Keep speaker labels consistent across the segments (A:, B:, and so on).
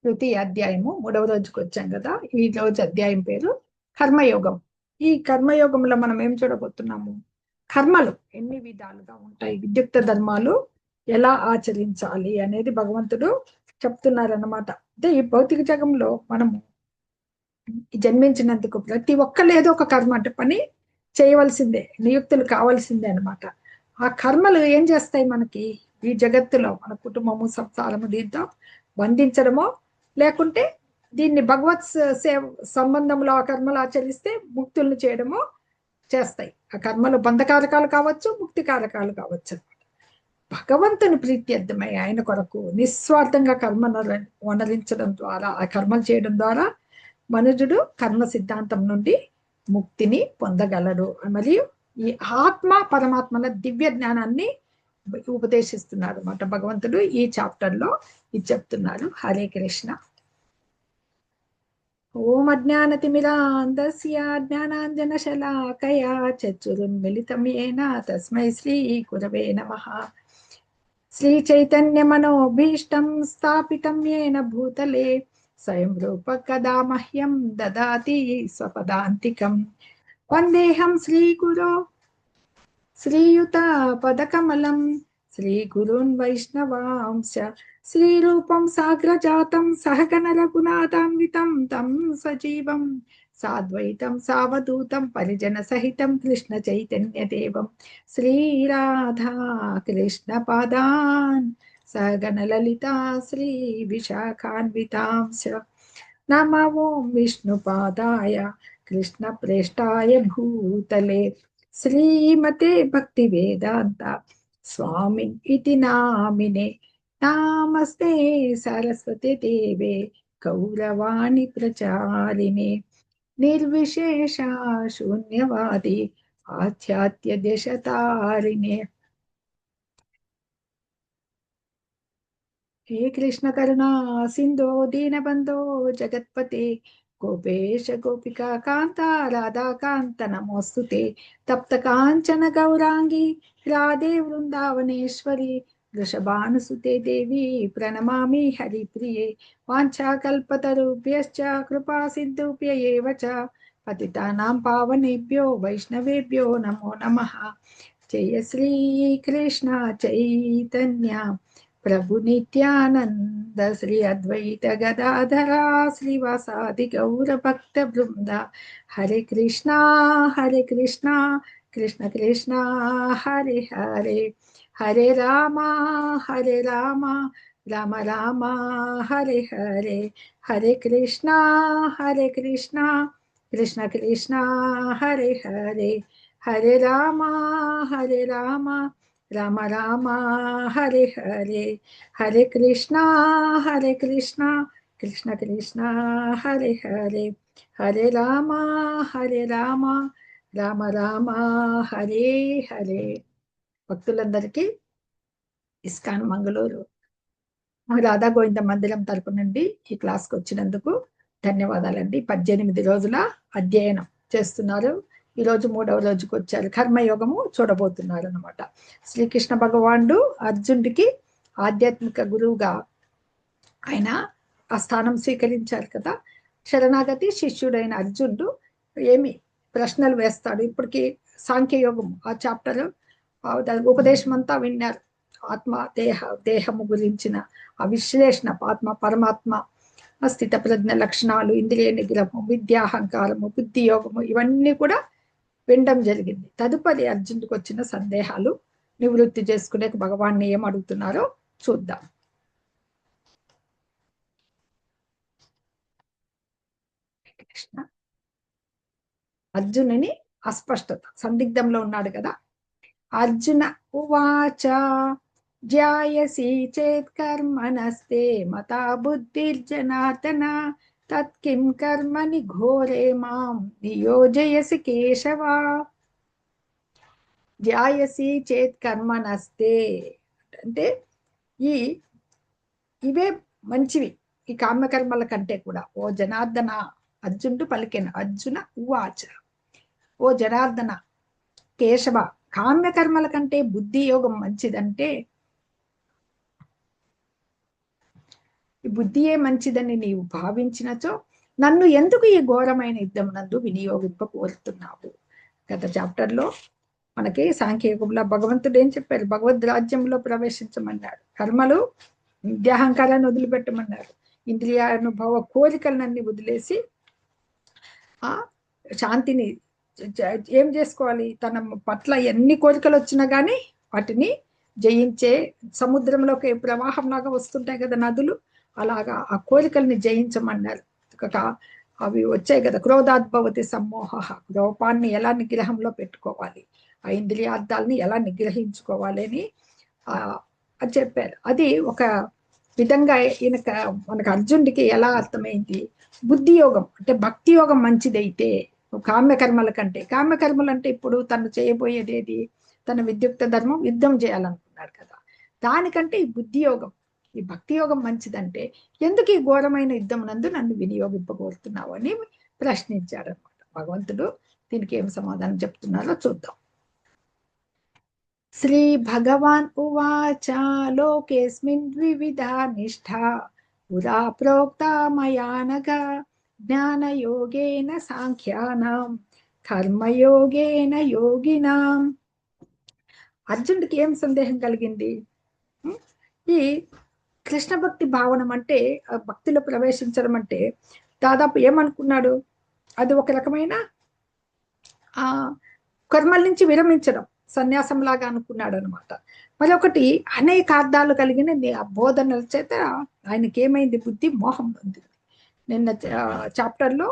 A: తృతీయ అధ్యాయము 3వ రోజుకి వచ్చాం కదా. ఈ రోజు అధ్యాయం పేరు కర్మయోగం. ఈ కర్మయోగంలో మనం ఏం చూడబోతున్నాము? కర్మలు ఎన్ని విధాలుగా ఉంటాయి, విద్యుక్త ధర్మాలు ఎలా ఆచరించాలి అనేది భగవంతుడు చెప్తున్నారన్నమాట. అంటే ఈ భౌతిక జగంలో మనము జన్మించినందుకు ప్రతి ఒక్కళ్ళు ఏదో ఒక కర్మ అంటే పని చేయవలసిందే, నియుక్తులు కావాల్సిందే అన్నమాట. ఆ కర్మలు ఏం చేస్తాయి మనకి ఈ జగత్తులో? మన కుటుంబము, సంసారము దీంతో బంధించడమో, లేకుంటే దీన్ని భగవత్ సేవ సంబంధంలో ఆ కర్మలు ఆచరిస్తే ముక్తులను చేయడమో చేస్తాయి. ఆ కర్మలు బంధకారకాలు కావచ్చు, ముక్తికారకాలు కావచ్చు. భగవంతుని ప్రీత్యర్థమై ఆయన కొరకు నిస్వార్థంగా కర్మను వనరించడం ద్వారా, ఆ కర్మలు చేయడం ద్వారా మనుజుడు కర్మ సిద్ధాంతం నుండి ముక్తిని పొందగలడు. మరియు ఈ ఆత్మ పరమాత్మల దివ్య జ్ఞానాన్ని ఉపదేశిస్తున్నారు అన్నమాట భగవంతుడు. ఈ చాప్టర్ లో ఇది చెప్తున్నారు. హరే కృష్ణ. ఓం అజ్ఞానతిమిరాంధస్య జ్ఞానాంజనశలాకయా చక్షురున్మిళితం యేన తస్మై శ్రీ గురవే నమః. శ్రీచైతన్యమనోభీష్టం స్థాపితం యేన భూతలే స్వయం రూప కదా మహ్యం దదాతి స్వపదాంతికం. వందేహం శ్రీగురో శ్రీయుత పదకమలం శ్రీగురున్ వైష్ణవాంశ శ్రీరూపం సాగ్రజాతం సహగణ రఘునాథాన్వితం తం సజీవం సాద్వైతం సావధూతం పరిజన సహితం కృష్ణ చైతన్య దేవం శ్రీరాధా కృష్ణ పాదాన్ సగణ లలితా శ్రీ విశాఖాన్వితాంశ. నమో ఓం విష్ణుపాదాయ కృష్ణ ప్రేష్టాయ భూతలే శ్రీమతే భక్తి వేదాంత స్వామి ఇతి నామినే. నామస్తే సరస్వతి దేవే గౌరవాణి ప్రచారిణే నిర్విశేష శూన్యవాది ఆధ్యాత్య దశతారిణే. हे कृष्ण करुणा सिंधो दीनबंधो जगतपते गोपेश गोपिका कांता राधा कांत नमोस्तुते. तप्त कांचन गौरांगी राधे वृंदावनेश्वरी वृषभानुसुते देवी प्रणमामि हरिप्रिये. वाञ्छाकल्पतरुभ्यश्च कृपा सिन्धुभ्य एव च पतितानां पावनेभ्यो वैष्णवेभ्यो नमो नमः. जय श्री कृष्ण चैतन्य प्रभु नित्यानंद श्री अद्वैत गदाधरा श्रीवासादि गौर भक्त वृंद. हरे कृष्णा कृष्ण कृष्णा हरे हरे. हरे रामा राम राम हरे हरे. हरे कृष्णा कृष्ण कृष्णा हरे हरे. हरे रामा राम राम हरे हरे. हरे कृष्णा कृष्ण कृष्ण हरे हरे. हरे राम राम राम हरे हरे. భక్తులందరికీ ఇస్కాన్ మంగళూరు రాధా గోవింద మందిరం తరపు నుండి ఈ క్లాస్కి వచ్చినందుకు ధన్యవాదాలండి. 18 రోజుల అధ్యయనం చేస్తున్నారు. ఈ రోజు 3వ రోజుకి వచ్చారు. కర్మయోగము చూడబోతున్నారు అనమాట. శ్రీకృష్ణ భగవానుడు అర్జునుడికి ఆధ్యాత్మిక గురువుగా ఆయన ఆ స్థానం స్వీకరించారు కదా. శరణాగతి శిష్యుడైన అర్జునుడు ఏమి ప్రశ్నలు వేస్తాడు. ఇప్పటికి సాంఖ్యయోగం ఆ చాప్టర్ ఉపదేశం అంతా విన్నారు. ఆత్మ దేహము గురించిన ఆ విశ్లేషణ, ఆత్మ పరమాత్మ స్థిత ప్రజ్ఞ లక్షణాలు, ఇంద్రియ నిగ్రహము, విద్యాహంకారము, బుద్ధి యోగము, ఇవన్నీ కూడా వినడం జరిగింది. తదుపరి అర్జునుడికి వచ్చిన సందేహాలు నివృత్తి చేసుకునే భగవాన్ని ఏం అడుగుతున్నారో చూద్దాం. కృష్ణ అర్జునుని అస్పష్టత, సందిగ్ధంలో ఉన్నాడు కదా. అర్జున ఉవాచ జ్యాయసి చేత్ కర్మణస్తే మతా బుద్ధిర్జనార్దన తత్కిం కర్మని ఘోరే మాం నియోజయసి కేశవ. జ్యాయసి చేత్ కర్మణస్తే అంటే ఈ ఇవే మంచివి ఈ కామ్యకర్మల కంటే కూడా. ఓ జనార్దన, అర్జునుడు పలికెను. అర్జున ఉవాచ, ఓ జనార్దన కేశవ, కామ్యకర్మల కంటే బుద్ధి యోగం మంచిదంటే ఈ బుద్ధియే మంచిదని నీవు భావించినచో నన్ను ఎందుకు ఈ ఘోరమైన యుద్ధం నందు వినియోగింప కోరుతున్నావు. గత చాప్టర్లో మనకి సాంఖ్యయుగంలో భగవంతుడు ఏం చెప్పారు? భగవద్ రాజ్యంలో ప్రవేశించమన్నాడు, కర్మలు విద్యాహంకారాన్ని వదిలిపెట్టమన్నారు, ఇంద్రియానుభవ కోరికలన్నీ వదిలేసి ఆ శాంతిని ఏం చేసుకోవాలి? తన పట్ల ఎన్ని కోరికలు వచ్చినా కానీ వాటిని జయించే, సముద్రంలోకి ప్రవాహం లాగా వస్తుంటాయి కదా నదులు, అలాగా ఆ కోరికల్ని జయించమన్నారు. అవి వచ్చాయి కదా, క్రోధాద్భవతి సమ్మోహ, కోపాన్ని ఎలా నిగ్రహంలో పెట్టుకోవాలి, ఆ ఇంద్రియార్థాలని ఎలా నిగ్రహించుకోవాలి అని అది చెప్పారు. అది ఒక విధంగా మనకు అర్జునుడికి ఎలా అర్థమైంది? బుద్ధి యోగం అంటే భక్తి యోగం మంచిదైతే కామ్యకర్మల కంటే, కామ్యకర్మలు అంటే ఇప్పుడు తను చేయబోయేది ఏది? తన విద్యుక్త ధర్మం యుద్ధం చేయాలనుకున్నాడు కదా, దానికంటే ఈ బుద్ధి యోగం, ఈ భక్తి యోగం మంచిదంటే ఎందుకు ఈ ఘోరమైన యుద్ధం నందు నన్ను వినియోగింపబోతున్నావు అని ప్రశ్నించాడు అనమాట. భగవంతుడు దీనికి ఏం సమాధానం చెప్తున్నారో చూద్దాం. శ్రీ భగవాన్ ఉవాచ లోకేస్మిన్ ద్వివిధా నిష్ఠా పురా ప్రోక్తా మయా నఘ జ్ఞానయోగేన సాంఖ్యానాం కర్మయోగేన యోగినాం. అర్జునుడికి ఏం సందేహం కలిగింది? ఈ కృష్ణ భక్తి భావనం అంటే, భక్తిలో ప్రవేశించడం అంటే దాదాపు ఏమనుకున్నాడు? అది ఒక రకమైన కర్మల నుంచి విరమించడం, సన్యాసం లాగా అనుకున్నాడు అనమాట. మరొకటి అనేక అర్థాలు కలిగిన బోధనల చేత ఆయనకి ఏమైంది? బుద్ధి మోహం పొందింది. నిన్న చాప్టర్లో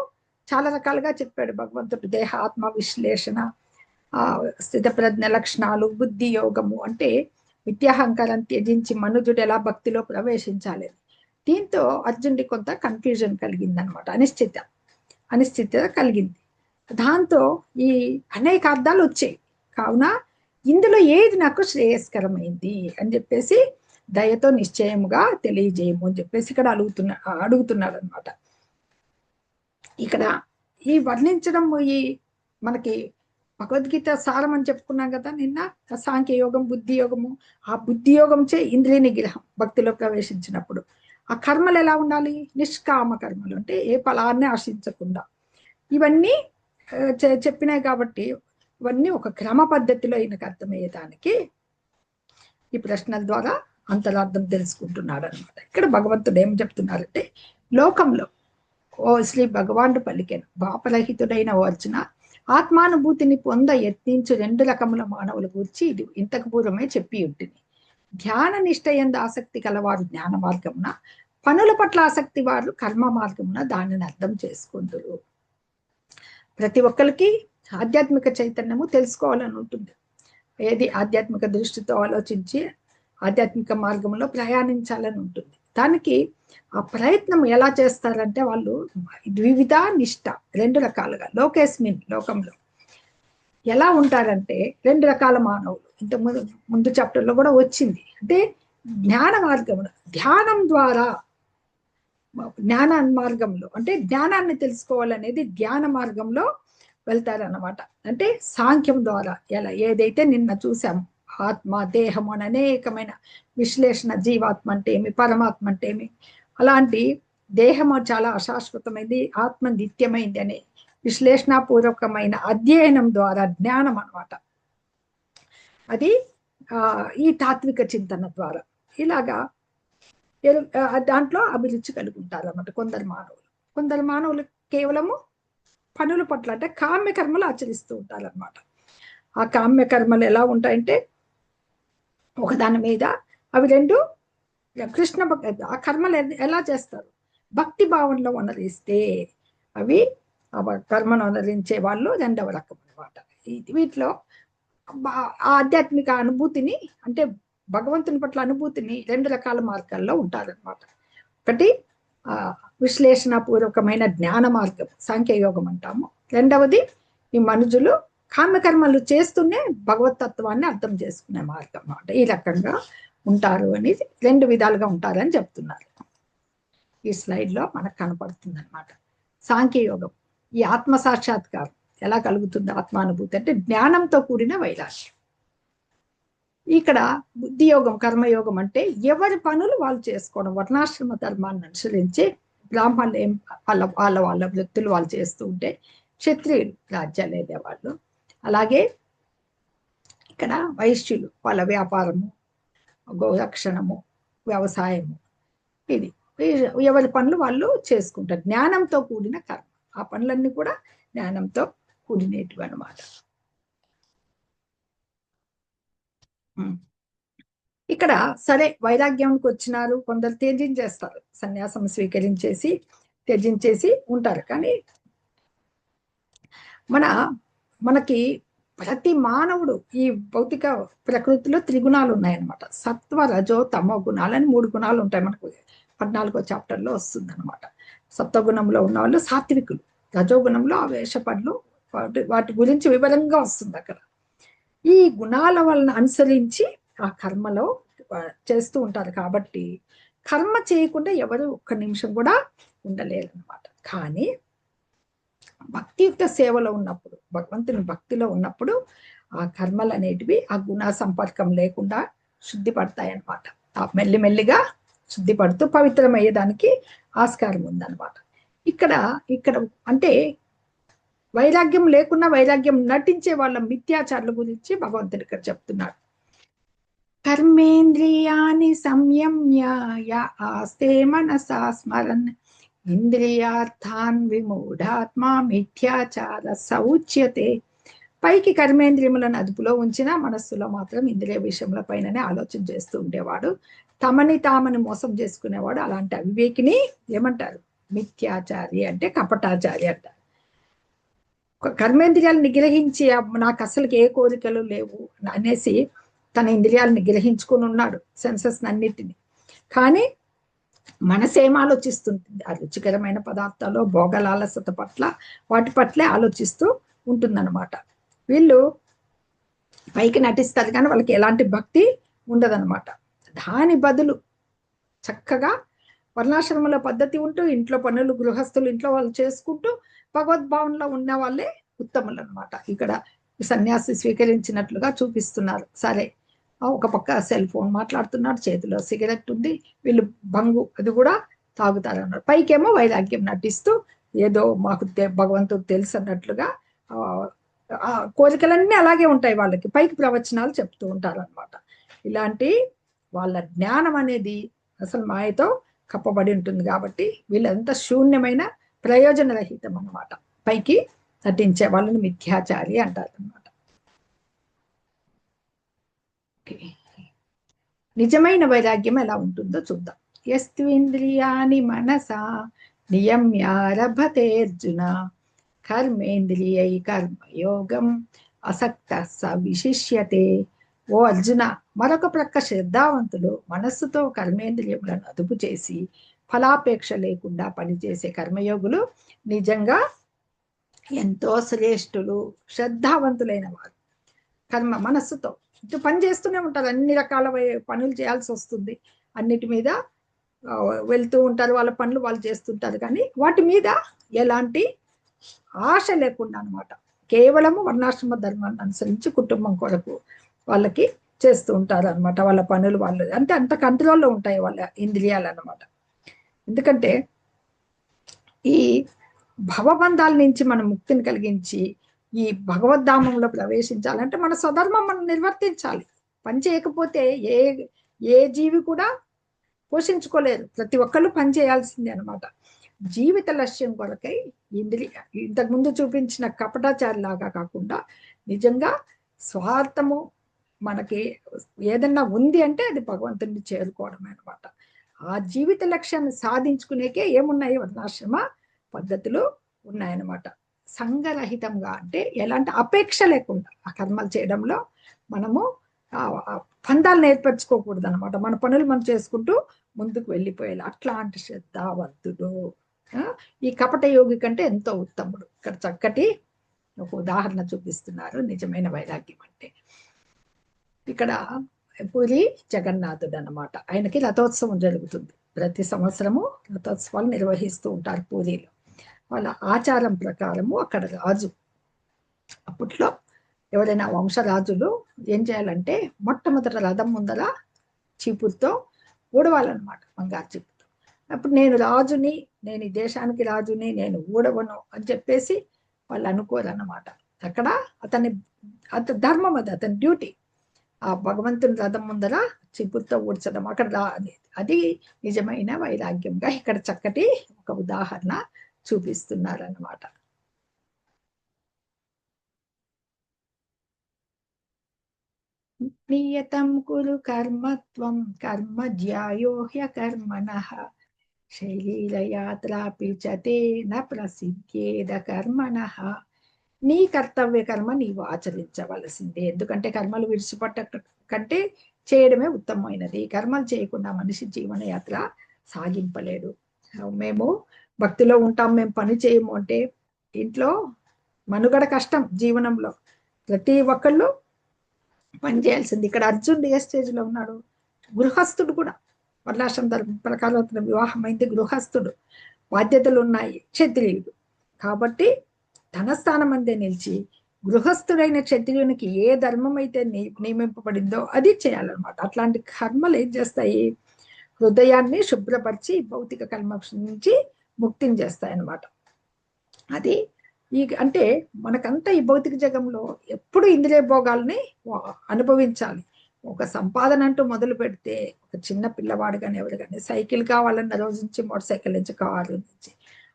A: చాలా రకాలుగా చెప్పాడు భగవంతుడు. దేహ ఆత్మ విశ్లేషణ, స్థిత ప్రజ్ఞ లక్షణాలు, బుద్ధి యోగము అంటే విద్యాహంకారం త్యజించి మనుజుడు ఎలా భక్తిలో ప్రవేశించాలి. దీంతో అర్జునుడి కొంత కన్ఫ్యూజన్ కలిగింది అనమాట, అనిశ్చిత కలిగింది. దాంతో ఈ అనేక అర్థాలు వచ్చాయి. కావున ఇందులో ఏది నాకు శ్రేయస్కరమైంది అని చెప్పేసి దయతో నిశ్చయముగా తెలియజేయము అని చెప్పేసి ఇక్కడ అడుగుతున్నాడు అనమాట. ఇక్కడ ఈ వర్ణించడం, ఈ మనకి భగవద్గీత సారం అని చెప్పుకున్నాం కదా నిన్న, సాంఖ్యయోగం, బుద్ధి యోగము. ఆ బుద్ధి యోగం చే ఇంద్రియ నిగ్రహం భక్తిలో ప్రవేశించినప్పుడు. ఆ కర్మలు ఎలా ఉండాలి? నిష్కామ కర్మలు అంటే ఏ ఫలాన్ని ఆశించకుండా. ఇవన్నీ చెప్పినాయి కాబట్టి ఇవన్నీ ఒక క్రమ పద్ధతిలో ఈయనకు అర్థమయ్యేదానికి ఈ ప్రశ్నల ద్వారా అంతరార్థం తెలుసుకుంటున్నాడు అనమాట. ఇక్కడ భగవంతుడు ఏం చెప్తున్నారంటే, లోకంలో ఓ శ్రీ భగవానుడు పలికెను, పాపరహితుడైన ఓ అర్జున, ఆత్మానుభూతిని పొంద యత్నించు రెండు రకముల మానవుల గురించి ఇది ఇంతకు పూర్వమే చెప్పి ఉంటుంది. ధ్యాన నిష్ట యందు ఆసక్తి కలవారు జ్ఞాన మార్గమున, పనుల పట్ల ఆసక్తి వారు కర్మ మార్గమున దానిని అర్థం చేసుకుందరు. ప్రతి ఒక్కరికి ఆధ్యాత్మిక చైతన్యము తెలుసుకోవాలని ఉంటుంది. ఏది ఆధ్యాత్మిక దృష్టితో ఆలోచించి ఆధ్యాత్మిక మార్గంలో ప్రయాణించాలని ఉంటుంది. దానికి ఆ ప్రయత్నం ఎలా చేస్తారంటే వాళ్ళు ద్వివిధ నిష్ట, రెండు రకాలుగా. లోకేస్మిన్, లోకంలో ఎలా ఉంటారంటే రెండు రకాల మానవులు. ఇంత ముందు చాప్టర్లో కూడా వచ్చింది. అంటే జ్ఞాన మార్గమున, ధ్యానం ద్వారా, జ్ఞాన మార్గంలో అంటే జ్ఞానాన్ని తెలుసుకోవాలనేది ధ్యాన మార్గంలో వెళ్తారన్నమాట. అంటే సాంఖ్యం ద్వారా, ఎలా ఏదైతే నిన్న చూసాము, ఆత్మ దేహము అని అనేకమైన విశ్లేషణ, జీవాత్మ అంటే ఏమి, పరమాత్మ అంటే ఏమి, అలాంటి దేహము చాలా అశాశ్వతమైంది, ఆత్మ నిత్యమైంది అనే విశ్లేషణాపూర్వకమైన అధ్యయనం ద్వారా జ్ఞానం అనమాట. అది ఈ తాత్విక చింతన ద్వారా ఇలాగా దాంట్లో అభిరుచి కలిగి ఉంటారు అన్నమాట కొందరు మానవులు కేవలము పనుల పట్ల అంటే కామ్య కర్మలు ఆచరిస్తూ ఉంటారు అనమాట. ఆ కామ్య కర్మలు ఎలా ఉంటాయంటే ఒకదాని మీద అవి రెండు కృష్ణ భక్తి, ఆ కర్మలు ఎలా చేస్తారు? భక్తి భావనలో వనరిస్తే అవి కర్మను వనరించే వాళ్ళు రెండవ రకం అనమాట. వీటిలో ఆధ్యాత్మిక అనుభూతిని అంటే భగవంతుని పట్ల అనుభూతిని రెండు రకాల మార్గాల్లో ఉంటారనమాట. ఒకటి విశ్లేషణపూర్వకమైన జ్ఞాన మార్గం, సాంఖ్యయోగం అంటాము. రెండవది ఈ మనుజులు కామ్యకర్మలు చేస్తూనే భగవతత్వాన్ని అర్థం చేసుకునే మార్గం అన్నమాట. ఈ రకంగా ఉంటారు అని, రెండు విధాలుగా ఉంటారని చెప్తున్నారు. ఈ స్లైడ్లో మనకు కనపడుతుంది అనమాట. సాంఖ్యయోగం, ఈ ఆత్మ సాక్షాత్కారం ఎలా కలుగుతుంది? ఆత్మానుభూతి అంటే జ్ఞానంతో కూడిన వైరాగ్యం. ఇక్కడ బుద్ధి యోగం, కర్మయోగం అంటే ఎవరి పనులు వాళ్ళు చేసుకోవడం, వర్ణాశ్రమ ధర్మాన్ని అనుసరించి బ్రాహ్మణులు ఏం వాళ్ళ వాళ్ళ వాళ్ళ వృత్తులు వాళ్ళు చేస్తూ ఉంటే, క్షత్రియులు రాజ్యాలు వెళ్ళేవాళ్ళు. అలాగే ఇక్కడ వైశ్యులు వాళ్ళ వ్యాపారము, గోరక్షణము, వ్యవసాయము, ఇది ఎవరి పనులు వాళ్ళు చేసుకుంటారు. జ్ఞానంతో కూడిన కర్మ, ఆ పనులన్నీ కూడా జ్ఞానంతో కూడినవి అనమాట. ఇక్కడ సరే వైరాగ్యానికి వచ్చినారు, కొందరు త్యజించేస్తారు, సన్యాసం స్వీకరించేసి త్యజించేసి ఉంటారు. కానీ మనకి ప్రతి మానవుడు ఈ భౌతిక ప్రకృతిలో త్రిగుణాలు ఉన్నాయన్నమాట. సత్వ, రజో, తమో గుణాలని 3 గుణాలు ఉంటాయి. మనకు 14వ చాప్టర్లో వస్తుంది అనమాట. సత్వగుణంలో ఉన్న వాళ్ళు సాత్వికులు, రజోగుణంలో ఆవేశపడులు, వాటి గురించి వివరంగా వస్తుంది అక్కడ. ఈ గుణాల వలన అనుసరించి ఆ కర్మలో చేస్తూ ఉంటారు. కాబట్టి కర్మ చేయకుండా ఎవరు ఒక్క నిమిషం కూడా ఉండలేరు అనమాట. కానీ భక్తియుక్త సేవలో ఉన్నప్పుడు, భగవంతుని భక్తిలో ఉన్నప్పుడు ఆ కర్మలు అనేటివి ఆ గుణ సంపర్కం లేకుండా శుద్ధి పడతాయి అన్నమాట. మెల్లిమెల్లిగా శుద్ధి పడుతూ పవిత్రమయ్యేదానికి ఆస్కారం ఉందన్నమాట. ఇక్కడ అంటే వైరాగ్యం లేకుండా వైరాగ్యం నటించే వాళ్ళ మిథ్యాచారుల గురించి భగవంతుడు ఇక్కడ చెప్తున్నాడు. కర్మేంద్రియాని సంయమ్య ఆస్తే మనసా స్మరన్ ఇంద్రియార్థాన్ విమూఢాత్మా మిథ్యాచార సౌచ్యతే. పైకి కర్మేంద్రియములను అదుపులో ఉంచిన మనస్సులో మాత్రం ఇంద్రియ విషయముల పైననే ఆలోచన చేస్తూ ఉండేవాడు. తామని మోసం చేసుకునేవాడు. అలాంటి అవివేకిని ఏమంటారు? మిథ్యాచారి అంటే కపటాచారి అంటారు. కర్మేంద్రియాలు నిగ్రహించి నాకు అసలు ఏ కోరికలు లేవు అనేసి తన ఇంద్రియాలను గ్రహించుకుని ఉన్నాడు, సెన్సెస్ అన్నిటిని. కానీ మనసేం ఆలోచిస్తుంది? ఆ రుచికరమైన పదార్థాలు, భోగలాలసత పట్ల, వాటి పట్లే ఆలోచిస్తూ ఉంటుందన్నమాట. వీళ్ళు పైకి నటిస్తారు కానీ వాళ్ళకి ఎలాంటి భక్తి ఉండదన్నమాట. దాని బదులు చక్కగా వర్ణాశ్రమంలో పద్ధతి ఉంటూ ఇంట్లో పనులు, గృహస్థులు ఇంట్లో వాళ్ళు చేసుకుంటూ భగవద్భావనలో ఉన్న వాళ్ళే ఉత్తములు అనమాట. ఇక్కడ సన్యాసి స్వీకరించినట్లుగా చూపిస్తున్నారు. సరే, ఒక పక్క సెల్ ఫోన్ మాట్లాడుతున్నాడు, చేతిలో సిగరెట్ ఉంది, వీళ్ళు బంగు అది కూడా తాగుతారన్నారు. పైకేమో వైరాగ్యం నటిస్తూ ఏదో మాకు భగవంతుడు తెలుసు అన్నట్లుగా కోరికలన్నీ అలాగే ఉంటాయి వాళ్ళకి, పైకి ప్రవచనాలు చెప్తూ ఉంటారు అనమాట. ఇలాంటి వాళ్ళ జ్ఞానం అనేది అసలు మాయతో కప్పబడి ఉంటుంది. కాబట్టి వీళ్ళంతా శూన్యమైన ప్రయోజనరహితం అన్నమాట. పైకి నటించే వాళ్ళని మిథ్యాచారి అంటారు అనమాట. నిజమైన వైరాగ్యం ఎలా ఉంటుందో చూద్దాం. యస్త్వింద్రియాని మనసా నియమ్యారభతే అర్జున కర్మేంద్రియై కర్మయోగం అసక్త స విశిష్యతే. ఓ అర్జున, మరొక ప్రక్క శ్రద్ధావంతులు మనస్సుతో కర్మేంద్రియములను అదుపు చేసి ఫలాపేక్ష లేకుండా పనిచేసే కర్మయోగులు నిజంగా ఎంతో శ్రేష్ఠులు, శ్రద్ధావంతులైన వారు. కర్మ మనస్సుతో ఇటు పని చేస్తూనే ఉంటారు, అన్ని రకాల పనులు చేయాల్సి వస్తుంది, అన్నిటి మీద వెళ్తూ ఉంటారు, వాళ్ళ పనులు వాళ్ళు చేస్తుంటారు. కానీ వాటి మీద ఎలాంటి ఆశ లేకుండా అనమాట. కేవలము వర్ణాశ్రమ ధర్మాన్ని అనుసరించి కుటుంబం కొరకు వాళ్ళకి చేస్తూ ఉంటారు అనమాట. వాళ్ళ పనులు వాళ్ళు అంటే అంత కంట్రోల్లో ఉంటాయి వాళ్ళ ఇంద్రియాలు అనమాట. ఎందుకంటే ఈ భవబంధాల నుంచి మనం ముక్తిని కలిగించి ఈ భగవద్ధామంలో ప్రవేశించాలంటే మన స్వధర్మం మనం నిర్వర్తించాలి. పని చేయకపోతే ఏ జీవి కూడా పోషించుకోలేదు. ప్రతి ఒక్కళ్ళు పని చేయాల్సిందే అనమాట. జీవిత లక్ష్యం కొరకై ఇంతకుముందు చూపించిన కపటాచారి లాగా కాకుండా నిజంగా స్వార్థము మనకి ఏదన్నా ఉంది అంటే అది భగవంతుడిని చేరుకోవడమే అనమాట. ఆ జీవిత లక్ష్యాన్ని సాధించుకునేకే ఏమున్నాయి? వర్ణాశ్రమ పద్ధతులు ఉన్నాయన్నమాట. సంఘరహితంగా అంటే ఎలాంటి అపేక్ష లేకుండా ఆ కర్మలు చేయడంలో మనము పందాలు ఏర్పరచుకోకూడదు అనమాట. మన పనులు మనం చేసుకుంటూ ముందుకు వెళ్ళిపోయాలి. అట్లాంటి శ్రద్ధావంతుడు ఈ కపట యోగి కంటే ఎంతో ఉత్తముడు. ఇక్కడ చక్కటి ఒక ఉదాహరణ చూపిస్తున్నారు నిజమైన వైరాగ్యం అంటే. ఇక్కడ పూరి జగన్నాథుడు అనమాట. ఆయనకి రథోత్సవం జరుగుతుంది. ప్రతి సంవత్సరము రథోత్సవాలు నిర్వహిస్తూ ఉంటారు పూరిలో. వాళ్ళ ఆచారం ప్రకారము అక్కడ రాజు అప్పట్లో ఎవరైనా వంశరాజులు ఏం చేయాలంటే మొట్టమొదట రథం ముందర చీపురుతో ఊడవాలన్నమాట, బంగారు చీపురుతో. అప్పుడు నేను రాజుని, నేను ఈ దేశానికి రాజుని, నేను ఊడవను అని చెప్పేసి వాళ్ళు అనుకోరన్నమాట. అక్కడ అతని ధర్మం, అది అతని డ్యూటీ. ఆ భగవంతుని రథం ముందర చీపురుతో ఊడ్చడం అక్కడ అది నిజమైన వైరాగ్యంగా ఇక్కడ చక్కటి ఒక ఉదాహరణ చూపిస్తున్నారన్నమాట. నియతం కురు కర్మత్వం కర్మ జ్యాయో హ్యకర్మణః శరీరయాత్రాపి చ తేన ప్రసిద్ధ్యేద కర్మణః. నీ కర్తవ్య కర్మ నీవు ఆచరించవలసిందే. ఎందుకంటే కర్మలు విడిచిపట్ట కంటే చేయడమే ఉత్తమమైనది. కర్మలు చేయకుండా మనిషి జీవనయాత్ర సాగింపలేడు. మేము భక్తిలో ఉంటాం, మేము పని చేయము అంటే ఇంట్లో మనుగడ కష్టం. జీవనంలో ప్రతి ఒక్కళ్ళు పని చేయాల్సింది. ఇక్కడ అర్జునుడు ఏ స్టేజ్ లో ఉన్నాడు? గృహస్థుడు కూడా. వర్ణాశ్రమ ధర్మం ప్రకారం అతను వివాహం అయింది, గృహస్థుడు, బాధ్యతలు ఉన్నాయి, క్షత్రియుడు. కాబట్టి ధన స్థానం అందే నిలిచి గృహస్థుడైన క్షత్రియునికి ఏ ధర్మం అయితే నియమింపబడిందో అది చేయాలన్నమాట. అట్లాంటి కర్మలు ఏం చేస్తాయి? హృదయాన్ని శుభ్రపరిచి భౌతిక కర్మ నుంచి ముక్తిని చేస్తాయన్నమాట. అది అంటే మనకంతా ఈ భౌతిక జగంలో ఎప్పుడు ఇంద్రియ భోగాల్ని అనుభవించాలి. ఒక సంపాదన అంటూ మొదలు పెడితే ఒక చిన్న పిల్లవాడు కానీ ఎవరు కానీ సైకిల్ కావాలన్న రోజు నుంచి మోటార్ సైకిల్ నుంచి కారు నుంచి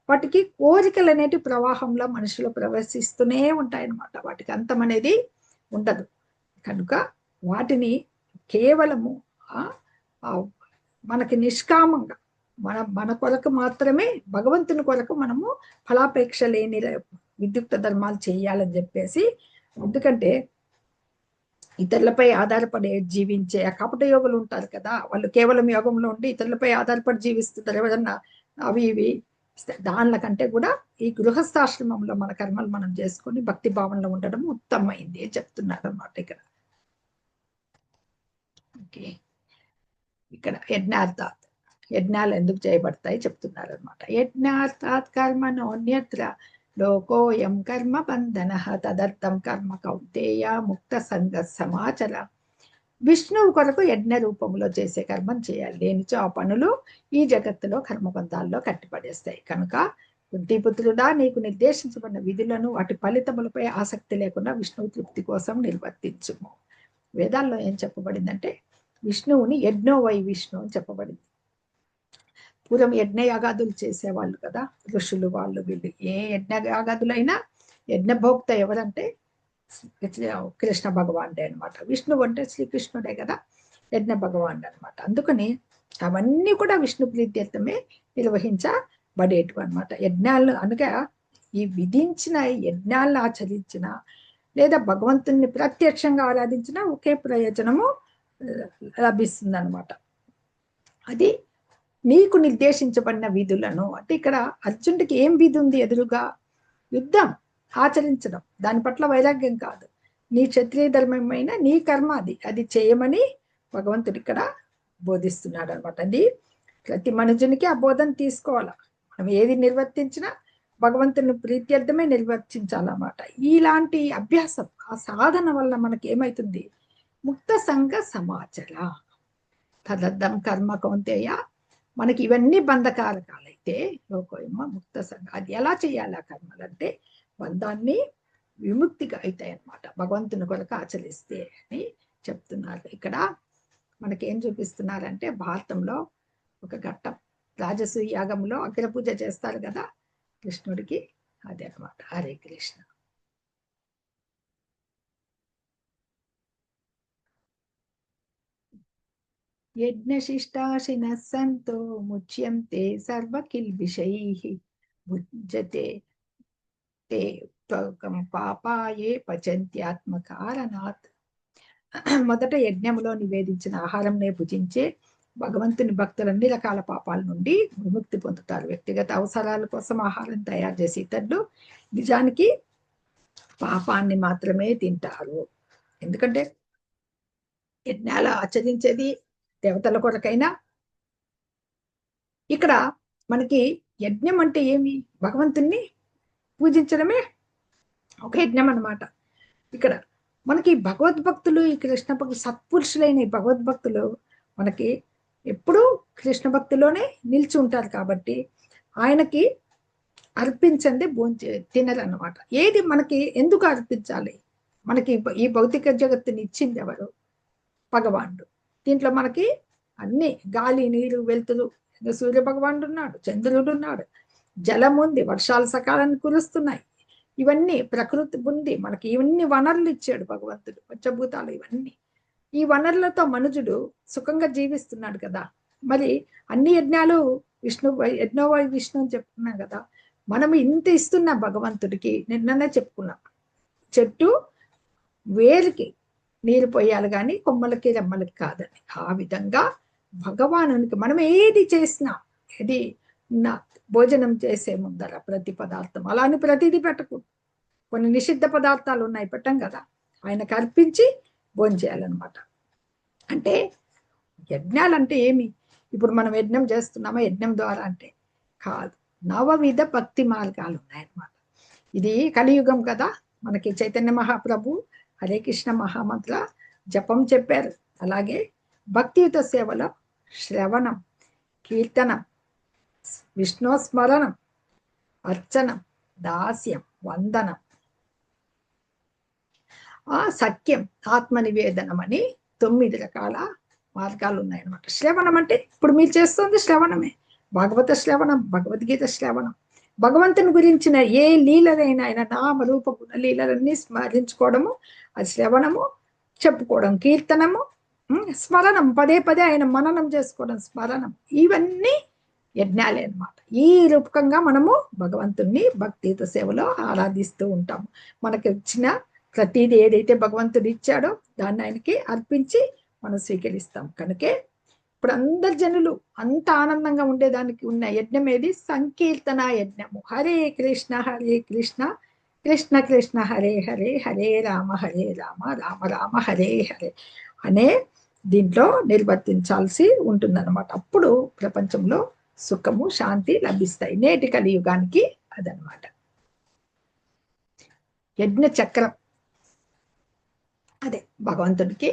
A: వాటికి కోరికలు అనేటి ప్రవాహంలో మనుషులు ప్రవేశిస్తూనే ఉంటాయన్నమాట. వాటికి అంతం అనేది ఉండదు. కనుక వాటిని కేవలము మనకి నిష్కామంగా మన కొరకు మాత్రమే, భగవంతుని కొరకు మనము ఫలాపేక్ష లేని విద్యుక్త ధర్మాలు చేయాలని చెప్పేసి. ఎందుకంటే ఇతరులపై ఆధారపడి జీవించే కపట యోగులు ఉంటారు కదా, వాళ్ళు కేవలం యోగంలో ఉండి ఇతరులపై ఆధారపడి జీవిస్తుంటారు. ఎవరన్నా అవి ఇవి దానిల కంటే కూడా ఈ గృహస్థాశ్రమంలో మన కర్మలు మనం చేసుకొని భక్తి భావనలో ఉండడం ఉత్తమమైంది అని చెప్తున్నారు అన్నమాట ఇక్కడ. ఓకే, ఇక్కడ యజ్ఞార్థాత్, యజ్ఞాలు ఎందుకు చేయబడతాయి చెప్తున్నారు అనమాట. యజ్ఞార్థాత్ కర్మణోన్యత్ర లోకోయం కర్మ బంధన తదర్థం కర్మ కౌంతేయ ముక్త సంగ సమాచర. విష్ణువు కొరకు యజ్ఞ రూపంలో చేసే కర్మం చేయాలి, లేనిచో ఆ పనులు ఈ జగత్తులో కర్మబంధాల్లో కట్టిపడేస్తాయి. కనుక కుంతిపుత్రుడా, నీకు నిర్దేశించబడిన విధులను వాటి ఫలితములపై ఆసక్తి లేకుండా విష్ణువు తృప్తి కోసం నిర్వర్తించుము. వేదాల్లో ఏం చెప్పబడిందంటే విష్ణువుని యజ్ఞో వై విష్ణు అని చెప్పబడింది. పూర్వం యజ్ఞయాగాదులు చేసేవాళ్ళు కదా ఋషులు, వాళ్ళు వీళ్ళు. ఏ యజ్ఞయాగాదులైనా యజ్ఞభోక్త ఎవరంటే కృష్ణ భగవానుడే అనమాట. విష్ణువు అంటే శ్రీకృష్ణుడే కదా, యజ్ఞ భగవానుడు అనమాట. అందుకని అవన్నీ కూడా విష్ణు ప్రీత్యర్థమే నిర్వహించబడేటు అనమాట యజ్ఞాలను. అనగా ఈ విధించిన యజ్ఞాలను ఆచరించిన లేదా భగవంతుని ప్రత్యక్షంగా ఆరాధించిన ఒకే ప్రయోజనము లభిస్తుంది అనమాట. అది నీకు నిర్దేశించబడిన విధులను. అంటే ఇక్కడ అర్జునుడికి ఏం విధి ఉంది ఎదురుగా? యుద్ధం ఆచరించడం, దాని పట్ల వైరాగ్యం కాదు. నీ క్షత్రియ ధర్మమైన నీ కర్మ అది చేయమని భగవంతుడు ఇక్కడ బోధిస్తున్నాడు అనమాట. అది ప్రతి మనుజునికి ఆ బోధన తీసుకోవాలా. మనం ఏది నిర్వర్తించినా భగవంతుని ప్రీత్యర్థమే నిర్వర్తించాలన్నమాట. ఇలాంటి అభ్యాసం, ఆ సాధన వల్ల మనకి ఏమవుతుంది? ముక్త సంఘ సమాచర తదర్థం కర్మ కౌంతేయ. మనకి ఇవన్నీ బంధకారకాలైతే లోకోయమ ముక్త సంఘ. అది ఎలా చేయాలి ఆ కర్మలు అంటే బంధాన్ని విముక్తిగా అవుతాయి అన్నమాట భగవంతుని కొరకు ఆచరిస్తే అని చెప్తున్నారు. ఇక్కడ మనకేం చూపిస్తున్నారంటే భారతంలో ఒక ఘట్టం, రాజసూయ యాగంలో అగ్ర పూజ చేస్తారు కదా కృష్ణుడికి, అదే అనమాట. హరే కృష్ణ. యజ్ఞశిష్టాశినః సంతో ముచ్యంతే సర్వకిల్బిషైః భుజ్యతే తే పాపాయే పచంత్యాత్మకారణాత్. మొదట యజ్ఞములో నివేదించిన ఆహారంనే భుజించే భగవంతుని భక్తులు అన్ని రకాల పాపాల నుండి విముక్తి పొందుతారు. వ్యక్తిగత అవసరాల కోసం ఆహారం తయారు చేసి ఇతరులు నిజానికి పాపాన్ని మాత్రమే తింటారు. ఎందుకంటే యజ్ఞాలు ఆచరించేది దేవతల కొరకైనా, ఇక్కడ మనకి యజ్ఞం అంటే ఏమి? భగవంతుణ్ణి పూజించడమే ఒక యజ్ఞం అన్నమాట. ఇక్కడ మనకి భగవద్భక్తులు, ఈ కృష్ణ భక్తులు, సత్పురుషులైన ఈ భగవద్భక్తులు మనకి ఎప్పుడూ కృష్ణ భక్తిలోనే నిలిచి ఉంటారు కాబట్టి ఆయనకి అర్పించండి తినరన్నమాట. ఏది మనకి ఎందుకు అర్పించాలి? మనకి ఈ భౌతిక జగత్తుని ఇచ్చింది ఎవరు? భగవానుడు. దీంట్లో మనకి అన్ని గాలి, నీరు, వెలుతురు, సూర్య భగవానుడు ఉన్నాడు, చంద్రుడు ఉన్నాడు, జలం ఉంది, వర్షాలు సకాలాన్ని కురుస్తున్నాయి. ఇవన్నీ ప్రకృతి ఉంది మనకి. ఇవన్నీ వనరులు ఇచ్చాడు భగవంతుడు, పంచభూతాలు ఇవన్నీ. ఈ వనరులతో మనుజుడు సుఖంగా జీవిస్తున్నాడు కదా. మరి అన్ని యజ్ఞాలు యజ్ఞోవై విష్ణు అని చెప్పుకున్నాం కదా. మనం ఇంత ఇస్తున్న భగవంతుడికి నిన్ననే చెప్పుకున్నాం, చెట్టు వేరుకి నీరు పోయాలి కానీ కొమ్మలకి రెమ్మలకి కాదని. ఆ విధంగా భగవానునికి మనం ఏది చేసినా, ఏది భోజనం చేసే ముందర ప్రతి పదార్థం అలానే ప్రతిదీ పెట్టకూడదు. కొన్ని నిషిద్ధ పదార్థాలు ఉన్నాయి, పెట్టం కదా. ఆయనకు అర్పించి భోజనం చేయాలన్నమాట. అంటే యజ్ఞాలంటే ఏమి? ఇప్పుడు మనం యజ్ఞం చేస్తున్నామా యజ్ఞం ద్వారా అంటే కాదు. నవవిధ భక్తి మార్గాలు ఉన్నాయన్నమాట. ఇది కలియుగం కదా. మనకి చైతన్య మహాప్రభు హరే కృష్ణ మహామంత్ర జపం చెప్పారు. అలాగే భక్తియుత సేవలో శ్రవణం, కీర్తనం, విష్ణు స్మరణం, అర్చనం, దాస్యం, వందనం, సఖ్యం, ఆత్మ నివేదనం అని 9 రకాల మార్గాలు ఉన్నాయన్నమాట. శ్రవణం అంటే ఇప్పుడు మీరు చేస్తుంది శ్రవణమే. భాగవత శ్రవణం, భగవద్గీత శ్రవణం, భగవంతుని గురించిన ఏ లీలలైనా ఆయన నామ రూప గుణ లీలలన్నీ స్మరించుకోవడము, అది శ్రవణము, చెప్పుకోవడం, కీర్తనము, స్మరణం, పదే పదే ఆయన మననం చేసుకోవడం, స్మరణం, ఇవన్నీ యజ్ఞాలే అనమాట. ఈ రూపకంగా మనము భగవంతుణ్ణి భక్తియుత సేవలో ఆరాధిస్తూ ఉంటాము. మనకి ఇచ్చిన ప్రతిదీ ఏదైతే భగవంతుడు ఇచ్చాడో దాన్ని ఆయనకి అర్పించి మనం స్వీకరిస్తాం. కనుకే ఇప్పుడు అందరు జనులు అంత ఆనందంగా ఉండేదానికి ఉన్న యజ్ఞం ఏది? సంకీర్తన యజ్ఞము. హరే కృష్ణ కృష్ణ కృష్ణ హరే హరే, హరే రామ రామ రామ హరే హరే అనే దీంట్లో నిర్వర్తించాల్సి ఉంటుందన్నమాట. అప్పుడు ప్రపంచంలో సుఖము, శాంతి లభిస్తాయి. నేటి కలియుగానికి అదనమాట. యజ్ఞ చక్రం అదే భగవంతుడికి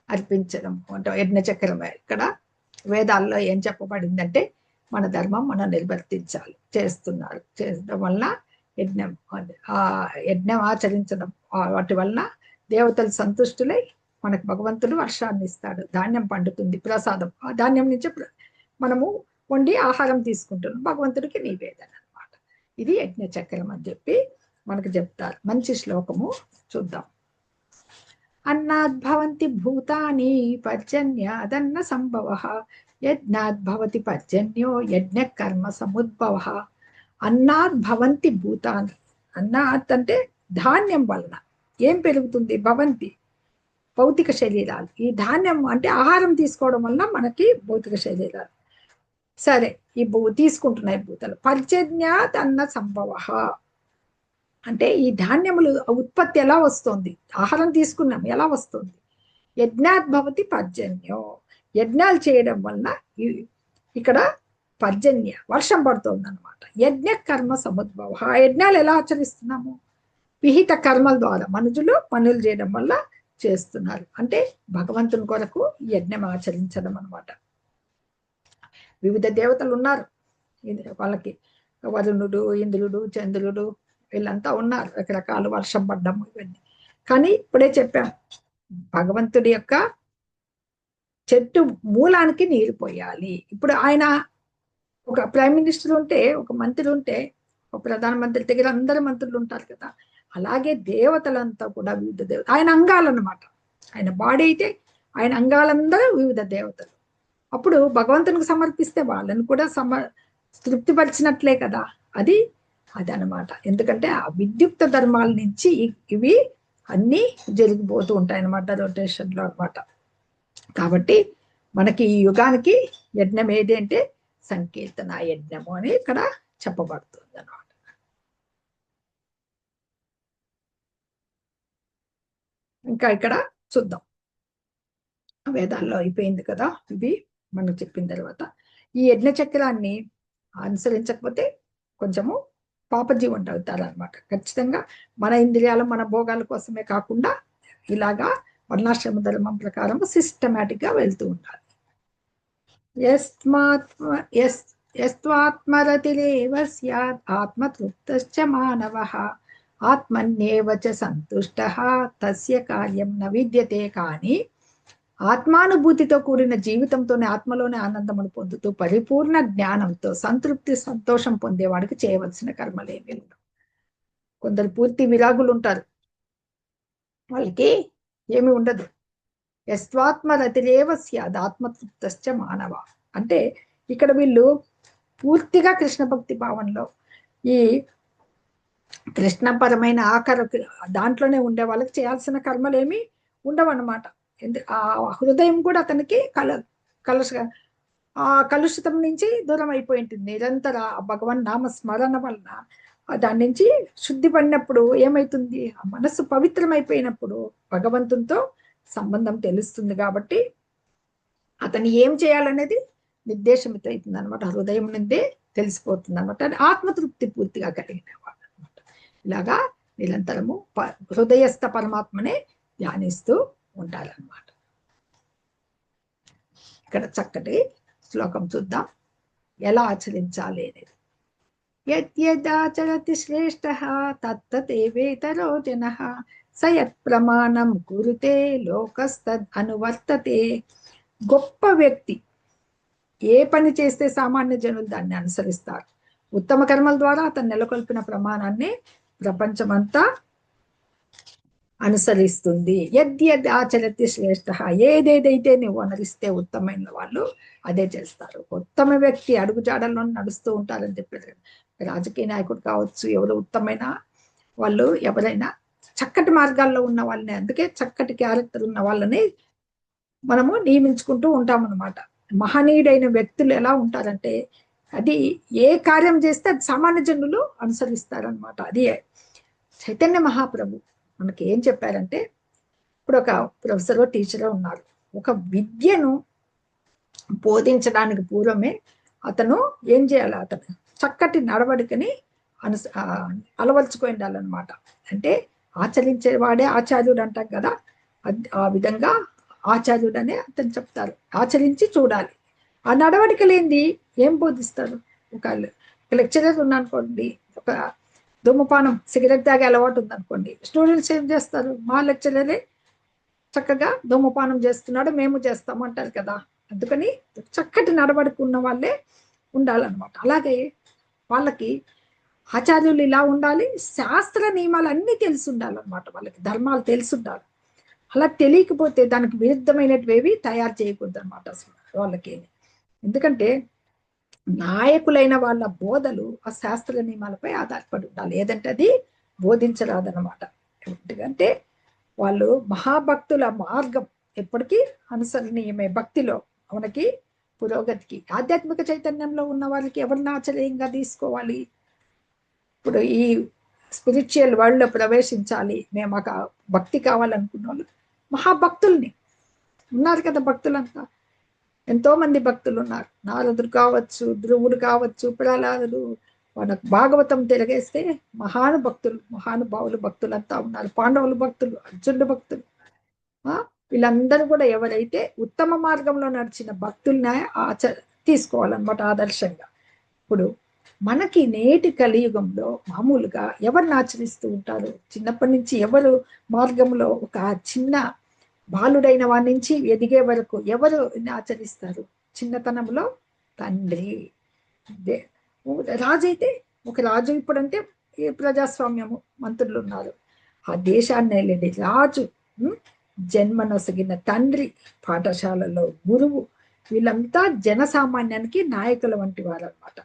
A: అర్పించడం అంటే యజ్ఞ చక్రం. ఇక్కడ వేదాల్లో ఏం చెప్పబడిందంటే మన ధర్మం మనం నిర్వర్తించాలి, చేస్తున్నారు. చేయడం వలన యజ్ఞం, ఆ యజ్ఞం ఆచరించడం వాటి వలన దేవతలు సంతుష్టులై మనకు భగవంతుడు వర్షాన్ని ఇస్తాడు, ధాన్యం పండుతుంది, ప్రసాదం. ఆ ధాన్యం నుంచి మనము వండి ఆహారం తీసుకుంటున్నాం, భగవంతుడికి నివేదన అనమాట. ఇది యజ్ఞ చక్రం అని చెప్పి మనకు చెప్తారు. మంచి శ్లోకము చూద్దాం. అన్నాద్భవంతి భూతాని పర్జన్యాదన్న సంభవ, యజ్ఞాద్భవతి పర్జన్యో యజ్ఞ కర్మ సముద్భవ. అన్నాద్భవంతి భూతాని, అన్నాత్ అంటే ధాన్యం వలన ఏం పెరుగుతుంది? భవంతి భౌతిక శరీరాలు. ఈ ధాన్యం అంటే ఆహారం తీసుకోవడం వలన మనకి భౌతిక శరీరాలు సరే ఈ తీసుకుంటున్నాయి భూతాలు. పర్జన్యాత్ అన్న సంభవ అంటే ఈ ధాన్యములు ఉత్పత్తి ఎలా వస్తుంది? ఆహారం తీసుకున్నాం, ఎలా వస్తుంది? యజ్ఞాద్భవతి పర్జన్యం, యజ్ఞాలు చేయడం వలన ఇక్కడ పర్జన్య వర్షం పడుతుంది అనమాట. యజ్ఞ కర్మ సముద్భవ. ఆ యజ్ఞాలు ఎలా ఆచరిస్తున్నాము? విహిత కర్మల ద్వారా మనుషులు పనులు చేయడం వల్ల చేస్తున్నారు. అంటే భగవంతుని కొరకు యజ్ఞం ఆచరించడం అనమాట. వివిధ దేవతలు ఉన్నారు వాళ్ళకి, వరుణుడు, ఇంద్రుడు, చంద్రుడు, వీళ్ళంతా ఉన్నారు. రకరకాల వర్షం పడ్డము ఇవన్నీ. కానీ ఇప్పుడే చెప్పాం, భగవంతుడి యొక్క చెట్టు మూలానికి నీరు పోయాలి. ఇప్పుడు ఆయన ఒక ప్రైమ్ మినిస్టర్ ఉంటే, ఒక మంత్రి ఉంటే, ఒక ప్రధానమంత్రి దగ్గర అందరు మంత్రులు ఉంటారు కదా. అలాగే దేవతలంతా కూడా వివిధ దేవతలు, ఆయన అంగాలన్నమాట. ఆయన బాడీ అయితే ఆయన అంగాలందరూ వివిధ దేవతలు. అప్పుడు భగవంతునికి సమర్పిస్తే వాళ్ళని కూడా తృప్తిపరిచినట్లే కదా. అది అదనమాట. ఎందుకంటే ఆ విద్యుక్త ధర్మాల నుంచి ఇవి అన్నీ జరిగిపోతూ ఉంటాయి అన్నమాట, రొటేషన్లో అనమాట. కాబట్టి మనకి ఈ యుగానికి యజ్ఞం ఏది అంటే సంకీర్తన యజ్ఞము అని ఇక్కడ చెప్పబడుతుంది అన్నమాట. ఇంకా ఇక్కడ చూద్దాం. వేదాల్లో అయిపోయింది కదా ఇవి మనం చెప్పిన తర్వాత. ఈ యజ్ఞ చక్రాన్ని అనుసరించకపోతే కొంచెము పాపజీవుంట అవుతారు అనమాట. ఖచ్చితంగా మన ఇంద్రియాలు మన భోగాల కోసమే కాకుండా ఇలాగా వర్ణాశ్రమ ధర్మం ప్రకారం సిస్టమేటిక్ గా వెళ్తూ ఉండాలి. యస్త్వాత్మరతిరేవ స్యాత్ ఆత్మతృప్తశ్చ మానవః ఆత్మన్యేవ చ సంతుష్టః తస్య కార్యం న విద్యతే. కానీ ఆత్మానుభూతితో కూడిన జీవితంతోనే ఆత్మలోనే ఆనందమును పొందుతూ పరిపూర్ణ జ్ఞానంతో సంతృప్తి సంతోషం పొందేవాడికి చేయవలసిన కర్మలేమీ ఉండవు. కొందరు పూర్తి విరాగులు ఉంటారు, వాళ్ళకి ఏమి ఉండదు. యస్వాత్మరతిరేవ స్యాద్ ఆత్మతృప్తశ్చ మానవ అంటే ఇక్కడ వీళ్ళు పూర్తిగా కృష్ణ భక్తి భావంలో ఈ కృష్ణపరమైన ఆకార దాంట్లోనే ఉండే వాళ్ళకి చేయాల్సిన కర్మలు ఏమి ఉండవన్నమాట. ఆ హృదయం కూడా అతనికి ఆ కలుషితం నుంచి దూరం అయిపోయి ఉంటుంది. నిరంతర భగవన్ నామ స్మరణ వలన దాని నుంచి శుద్ధి పడినప్పుడు ఏమైతుంది, ఆ మనస్సు పవిత్రమైపోయినప్పుడు భగవంతునితో సంబంధం తెలుస్తుంది. కాబట్టి అతను ఏం చేయాలనేది నిర్దేశమితవుతుంది అనమాట, హృదయం నుండే తెలిసిపోతుంది అనమాట. ఆత్మతృప్తి పూర్తిగా కలిగిన వాడు అనమాట. ఇలాగా నిరంతరము హృదయస్థ పరమాత్మనే ధ్యానిస్తూ ఉంటారన్నమాట. ఇక్కడ చక్కటి శ్లోకం చూద్దాం, ఎలా ఆచరించాలి అనేది. యద్యదాచరతి శ్రేష్టః తత్తదేవేతరో జనః స యత్ ప్రమాణం కురుతే లోకస్తద్ అనువర్తతే. గొప్ప వ్యక్తి ఏ పని చేస్తే సామాన్య జనులు దాన్ని అనుసరిస్తారు. ఉత్తమ కర్మల ద్వారా అతను నెలకొల్పిన ప్రమాణాన్ని ప్రపంచమంతా అనుసరిస్తుంది. యద్యద్ ఆచరతి శ్రేష్ఠ, ఏదేదైతే నువ్వు అనుసరిస్తే ఉత్తమైన వాళ్ళు అదే చేస్తారు. ఉత్తమ వ్యక్తి అడుగుజాడల్లో నడుస్తూ ఉంటారని చెప్పారు. రాజకీయ నాయకుడు కావచ్చు, ఎవరు ఉత్తమైన వాళ్ళు ఎవరైనా చక్కటి మార్గాల్లో ఉన్న వాళ్ళని, అందుకే చక్కటి క్యారెక్టర్ ఉన్న వాళ్ళని మనము నియమించుకుంటూ ఉంటామన్నమాట. మహనీయుడైన వ్యక్తులు ఎలా ఉంటారంటే అది ఏ కార్యం చేస్తే అది సామాన్య జనులు అనుసరిస్తారనమాట. అది చైతన్య మహాప్రభు మనకి ఏం చెప్పారంటే, ఇప్పుడు ఒక ప్రొఫెసర్ టీచర్ ఉన్నారు, ఒక విద్యను బోధించడానికి పూర్వమే అతను ఏం చేయాలి, అతను చక్కటి నడవడికని అలవర్చుకొని ఉండాలన్నమాట. అంటే ఆచరించేవాడే ఆచార్యుడు అంటాం కదా, ఆ విధంగా ఆచార్యుడనే అతను చెప్తారు. ఆచరించి చూడాలి. ఆ నడవడిక లేనిది ఏం బోధిస్తారు? ఒక లెక్చరర్ ఉన్నానుకోండి, ఒక ధూమపానం సిగరెట్ తాగే అలవాటు ఉందనుకోండి, స్టూడెంట్స్ ఏం చేస్తారు? మా లెక్చరరే చక్కగా ధూమపానం చేస్తున్నాడు, మేము చేస్తాము అంటారు కదా. అందుకని చక్కటి నడవడిక ఉన్న వాళ్ళే ఉండాలన్నమాట. అలాగే వాళ్ళకి ఆచార్యులు ఇలా ఉండాలి, శాస్త్ర నియమాలు అన్నీ తెలిసి ఉండాలన్నమాట. వాళ్ళకి ధర్మాలు తెలిసి ఉండాలి. అలా తెలియకపోతే దానికి విరుద్ధమైనటివేవి తయారు చేయకూడదు అనమాట అసలు వాళ్ళకి. ఎందుకంటే నాయకులైన వాళ్ళ బోధలు ఆ శాస్త్ర నియమాలపై ఆధారపడి ఉండాలి, ఏదంటే అది బోధించరాదనమాట. ఎందుకంటే వాళ్ళు మహాభక్తుల మార్గం ఎప్పటికీ అనుసరణీయమే. భక్తిలో మనకి పురోగతికి ఆధ్యాత్మిక చైతన్యంలో ఉన్న వాళ్ళకి ఎవరిని ఆచర్యంగా తీసుకోవాలి? ఇప్పుడు ఈ స్పిరిచువల్ వరల్డ్ లో ప్రవేశించాలి, మేము ఒక భక్తి కావాలనుకున్న వాళ్ళు మహాభక్తుల్ని ఉన్నారు కదా. భక్తులంతా ఎంతో మంది భక్తులు ఉన్నారు. నారదుడు కావచ్చు, ధ్రువుడు కావచ్చు, ప్రహ్లాదుడు, మనకు భాగవతం తిరగేస్తే మహానుభక్తులు, మహానుభావులు భక్తులంతా ఉన్నారు. పాండవులు భక్తులు, అర్జునుడు భక్తులు. వీళ్ళందరూ కూడా ఎవరైతే ఉత్తమ మార్గంలో నడిచిన భక్తుల్ని తీసుకోవాలన్నమాట ఆదర్శంగా. ఇప్పుడు మనకి నేటి కలియుగంలో మామూలుగా ఎవరిని ఆచరిస్తూ ఉంటారు? చిన్నప్పటి నుంచి ఎవరు మార్గంలో ఒక చిన్న బాలుడైన వాడి నుంచి ఎదిగే వరకు ఎవరు ఆచరిస్తారు? చిన్నతనంలో తండ్రి. రాజు అయితే ఒక రాజు, ఇప్పుడంటే ప్రజాస్వామ్యము, మంత్రులు ఉన్నారు. ఆ దేశాన్ని వెళ్ళేది రాజు, జన్మనొసగిన తండ్రి, పాఠశాలలో గురువు, వీళ్ళంతా జనసామాన్యానికి నాయకుల వంటి వారు అనమాట.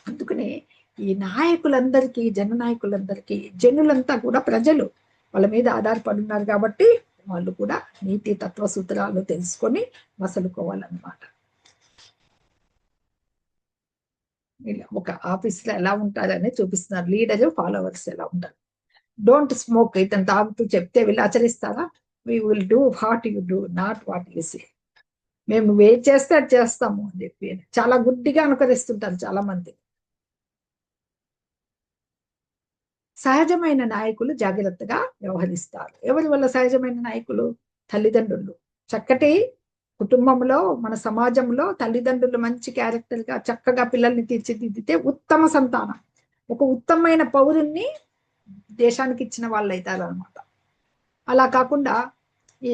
A: అందుకనే ఈ నాయకులందరికీ, జననాయకులందరికీ జనులంతా కూడా ప్రజలు వాళ్ళ మీద ఆధారపడి ఉన్నారు. కాబట్టి వాళ్ళు కూడా నీతి తత్వ సూత్రాలు తెలుసుకొని మసలుకోవాలన్నమాట. ఒక ఆఫీస్లో ఎలా ఉంటారని చూపిస్తున్నారు, లీడర్ ఫాలోవర్స్ ఎలా ఉంటారు. డోంట్ స్మోక్, ఇతను తాగుతూ చెప్తే వీళ్ళు ఆచరిస్తారా? We will do what you do, not what you say. మేము నువ్వేం చేస్తే అది చేస్తాము అని చెప్పి చాలా గుడ్డిగా అనుకరిస్తుంటారు చాలా మంది. సహజమైన నాయకులు జాగ్రత్తగా వ్యవహరిస్తారు. ఎవరి వల్ల సహజమైన నాయకులు? తల్లిదండ్రులు. చక్కటి కుటుంబంలో, మన సమాజంలో తల్లిదండ్రులు మంచి క్యారెక్టర్గా చక్కగా పిల్లల్ని తీర్చిదిద్దితే ఉత్తమ సంతానం, ఒక ఉత్తమమైన పౌరుణ్ణి దేశానికి ఇచ్చిన వాళ్ళు అవుతారనమాట. అలా కాకుండా ఈ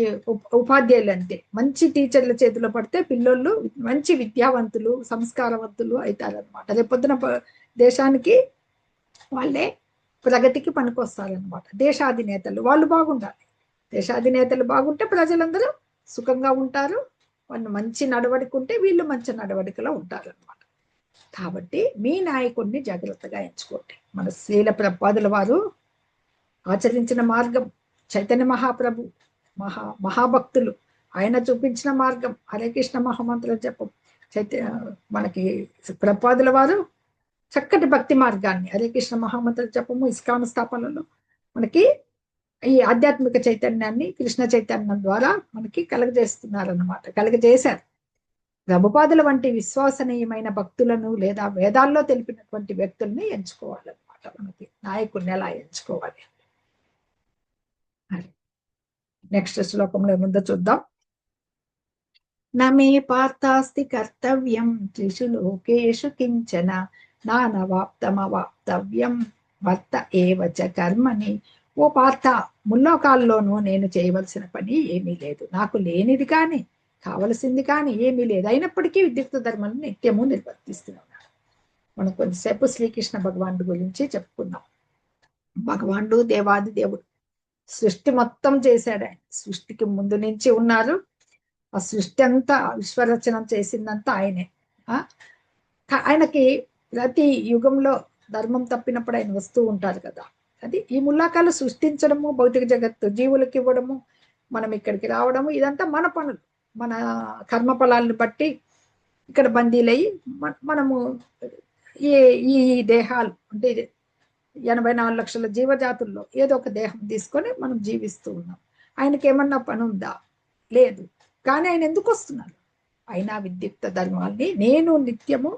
A: ఉపాధ్యాయులు అంతే, మంచి టీచర్ల చేతిలో పడితే పిల్లోళ్ళు మంచి విద్యావంతులు, సంస్కారవంతులు అవుతారనమాట. రేపొద్దున దేశానికి వాళ్ళే ప్రగతికి పనికొస్తారనమాట. దేశాధినేతలు వాళ్ళు బాగుండాలి. దేశాధినేతలు బాగుంటే ప్రజలందరూ సుఖంగా ఉంటారు. వాళ్ళు మంచి నడవడిక ఉంటే వీళ్ళు మంచి నడవడికలో ఉంటారనమాట. కాబట్టి మీ నాయకుడిని జాగ్రత్తగా ఎంచుకోండి. మన శ్రీల ప్రభుపాదుల వారు ఆచరించిన మార్గం, చైతన్య మహాప్రభు మహాభక్తులు ఆయన చూపించిన మార్గం హరే కృష్ణ మహామంత్రం జపం, మనకి ప్రభుపాదుల వారు చక్కటి భక్తి మార్గాన్ని హరే కృష్ణ మహామంత్ర జపము ఇస్కాన్ స్థాపనలో మనకి ఈ ఆధ్యాత్మిక చైతన్యాన్ని కృష్ణ చైతన్యం ద్వారా మనకి కలగజేస్తున్నారన్నమాట, కలగజేశారు. ప్రభుపాదుల వంటి విశ్వసనీయమైన భక్తులను లేదా వేదాల్లో తెలిపినటువంటి వ్యక్తుల్ని ఎంచుకోవాలన్నమాట. మనకి నాయకుడిని ఎలా ఎంచుకోవాలి. నెక్స్ట్ శ్లోకంలో ఏముందో చూద్దాం. నమే పార్థాస్తి కర్తవ్యం త్రిషు లోకేషు కించన నానవాప్తమవాప్తవ్యం వర్త ఏవచ కర్మని. ఓ పార్థ, ముల్లోకాల్లోనూ నేను చేయవలసిన పని ఏమీ లేదు, నాకు లేనిది కానీ కావలసింది కానీ ఏమీ లేదు. అయినప్పటికీ విద్యుక్త ధర్మాలను నిత్యము నిర్వర్తిస్తున్నాను. మనం కొంతసేపు శ్రీకృష్ణ భగవానుడి గురించి చెప్పుకుందాం. భగవానుడు దేవాది దేవుడు, సృష్టి మొత్తం చేశాడు ఆయన. సృష్టికి ముందు నుంచి ఉన్నారు. ఆ సృష్టి అంతా విశ్వరచనం చేసిందంతా ఆయనే. ఆయనకి ప్రతి యుగంలో ధర్మం తప్పినప్పుడు ఆయన వస్తూ ఉంటారు కదా. అది ఈ ముల్లాకాలు సృష్టించడము, భౌతిక జగత్తు జీవులకు ఇవ్వడము, మనం ఇక్కడికి రావడము, ఇదంతా మన పనులు. మన కర్మ ఫలాలను బట్టి ఇక్కడ బందీలయ్యి మనము ఈ దేహాలు అంటే 84 లక్షల జీవజాతుల్లో ఏదో ఒక దేహం తీసుకొని మనం జీవిస్తూ ఉన్నాం. ఆయనకి ఏమన్నా పని ఉందా? లేదు. కానీ ఆయన ఎందుకు వస్తున్నారు? అయినా విద్యుక్త ధర్మాల్ని నేను నిత్యము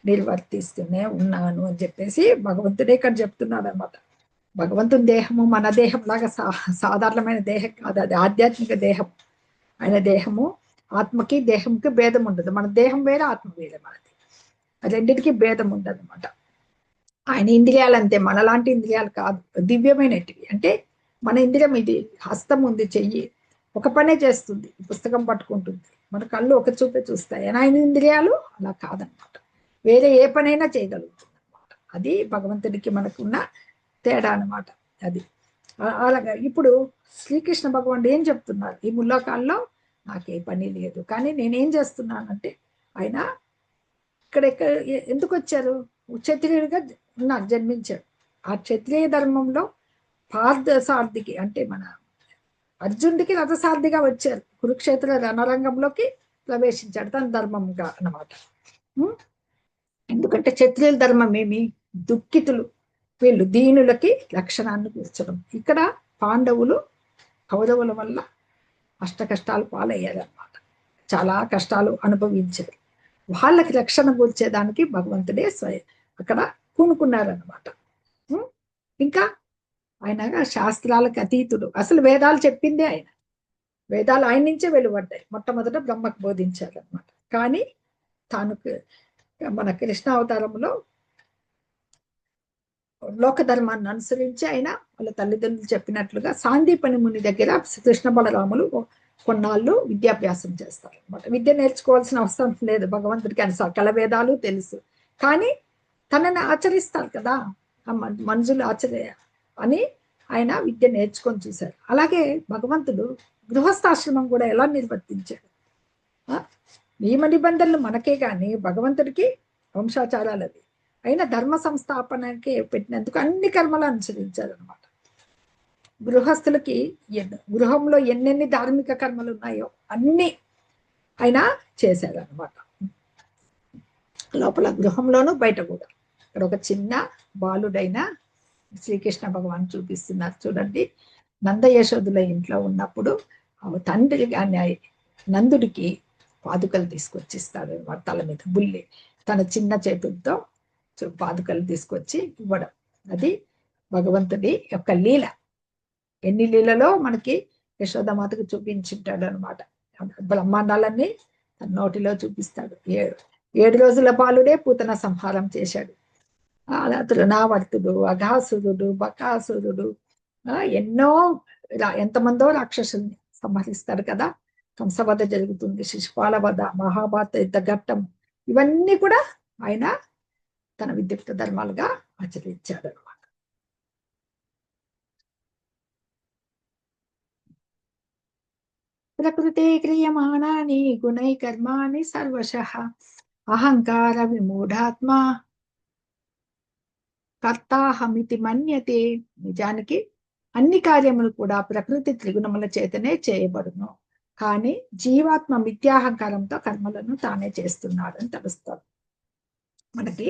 A: నిర్వర్తిస్తూనే ఉన్నాను అని చెప్పేసి భగవంతుడే ఇక్కడ చెప్తున్నాడు అనమాట. భగవంతుని దేహము మన దేహం లాగా సాధారణమైన దేహం కాదు, అది ఆధ్యాత్మిక దేహం. ఆయన దేహము ఆత్మకి దేహంకి భేదం ఉండదు. మన దేహం వేరే, ఆత్మ వేరే. మనది రెండింటికి భేదం ఉండదు అనమాట. ఆయన ఇంద్రియాలు అంతే, మనలాంటి ఇంద్రియాలు కాదు, దివ్యమైనటివి. అంటే మన ఇంద్రియం ఇది, హస్తం ఉంది, చెయ్యి ఒక పనే చేస్తుంది, పుస్తకం పట్టుకుంటుంది. మన కళ్ళు ఒక చూపే చూస్తాయి. ఆయన ఇంద్రియాలు అలా కాదనమాట, వేరే ఏ పనైనా చేయగలుగుతుంది అనమాట. అది భగవంతుడికి మనకున్న తేడా అనమాట. అది అలాగా. ఇప్పుడు శ్రీకృష్ణ భగవానుడు ఏం చెప్తున్నారు? ఈ ముల్లోకాల్లో నాకే పని లేదు, కానీ నేనేం చేస్తున్నానంటే, ఆయన ఇక్కడ ఎందుకు వచ్చారు? క్షత్రియుడిగా ఉన్నారు, జన్మించాడు. ఆ క్షత్రియ ధర్మంలో పార్థసారథికి అంటే మన అర్జునుడికి రథసారథిగా వచ్చారు. కురుక్షేత్ర రణరంగంలోకి ప్రవేశించాడు తన ధర్మంగా అన్నమాట. ఎందుకంటే క్షత్రియుల ధర్మం ఏమి? దుఃఖితులు, వీళ్ళు దీనులకి లక్షణాన్ని కూర్చడం. ఇక్కడ పాండవులు కౌరవుల వల్ల అష్ట కష్టాలు పాలయ్యారన్నమాట, చాలా కష్టాలు అనుభవించారు. వాళ్ళకి రక్షణ కూర్చేదానికి భగవంతుడే అక్కడ పూనుకున్నారన్నమాట. ఇంకా ఆయన శాస్త్రాలకు అతీతుడు. అసలు వేదాలు చెప్పిందే ఆయన. వేదాలు ఆయన నుంచే వెలువడ్డాయి. మొట్టమొదట బ్రహ్మకు బోధించారు అనమాట. కానీ తాను మన కృష్ణ అవతారంలో లోక ధర్మాన్ని అనుసరించి ఆయన వాళ్ళ తల్లిదండ్రులు చెప్పినట్లుగా సాందీపని ముని దగ్గర కృష్ణ బలరాములు కొన్నాళ్ళు విద్యాభ్యాసం చేస్తారు అనమాట. విద్య నేర్చుకోవాల్సిన అవసరం లేదు భగవంతుడికి, ఆయన సకల వేదాలు తెలుసు. కానీ తనని ఆచరిస్తారు కదా, మనుషులు అని ఆయన విద్య నేర్చుకొని చూశారు. అలాగే భగవంతుడు గృహస్థాశ్రమం కూడా ఎలా నిర్వర్తించాడు? నియమ నిబంధనలు మనకే కానీ భగవంతుడికి వంశాచారాలు అవి. అయినా ధర్మ సంస్థాపనకి పెట్టినందుకు అన్ని కర్మలు అనుసరించారు అనమాట. గృహస్థులకి గృహంలో ఎన్నెన్ని ధార్మిక కర్మలు ఉన్నాయో అన్ని ఆయన చేశారు అనమాట. లోపల గృహంలోనూ బయట కూడా. ఇక్కడ ఒక చిన్న బాలుడైన శ్రీకృష్ణ భగవాన్ చూపిస్తున్నారు చూడండి. నంద యశోదుల ఇంట్లో ఉన్నప్పుడు తండ్రి కానీ నందుడికి పాదుకలు తీసుకొచ్చిస్తాడు వాడి తల మీద బుల్లి, తన చిన్న చేతులతో పాదుకలు తీసుకొచ్చి ఇవ్వడం. అది భగవంతుడి యొక్క లీల. ఎన్ని లీలలో మనకి యశోదమాతకు చూపించుంటాడు అనమాట. బ్రహ్మాండాలన్నీ తన నోటిలో చూపిస్తాడు. 7 రోజుల పాలుడే పూతన సంహారం చేశాడు. అలా తృణావర్తుడు, అఘాసురుడు, బకాసురుడు, ఎన్నో ఎంతమందో రాక్షసుల్ని సంహరిస్తాడు కదా. కంసవధ జరుగుతుంది, శిశుపాల వధ, మహాభారత యుద్ధ ఘట్టం, ఇవన్నీ కూడా ఆయన తన విద్యుక్త ధర్మాలుగా ఆచరించాడు అనమాట. ప్రకృతే క్రియమాణాని గుణై కర్మాణి సర్వశః అహంకార విమూఢాత్మ కర్తాహమితి మన్యతే. నిజానికి అన్ని కార్యములు కూడా ప్రకృతి త్రిగుణముల చేతనే చేయబడును. కానీ జీవాత్మ మిథ్యాహంకారంతో కర్మలను తానే చేస్తున్నాడు అని తెలుస్తాడు. మనకి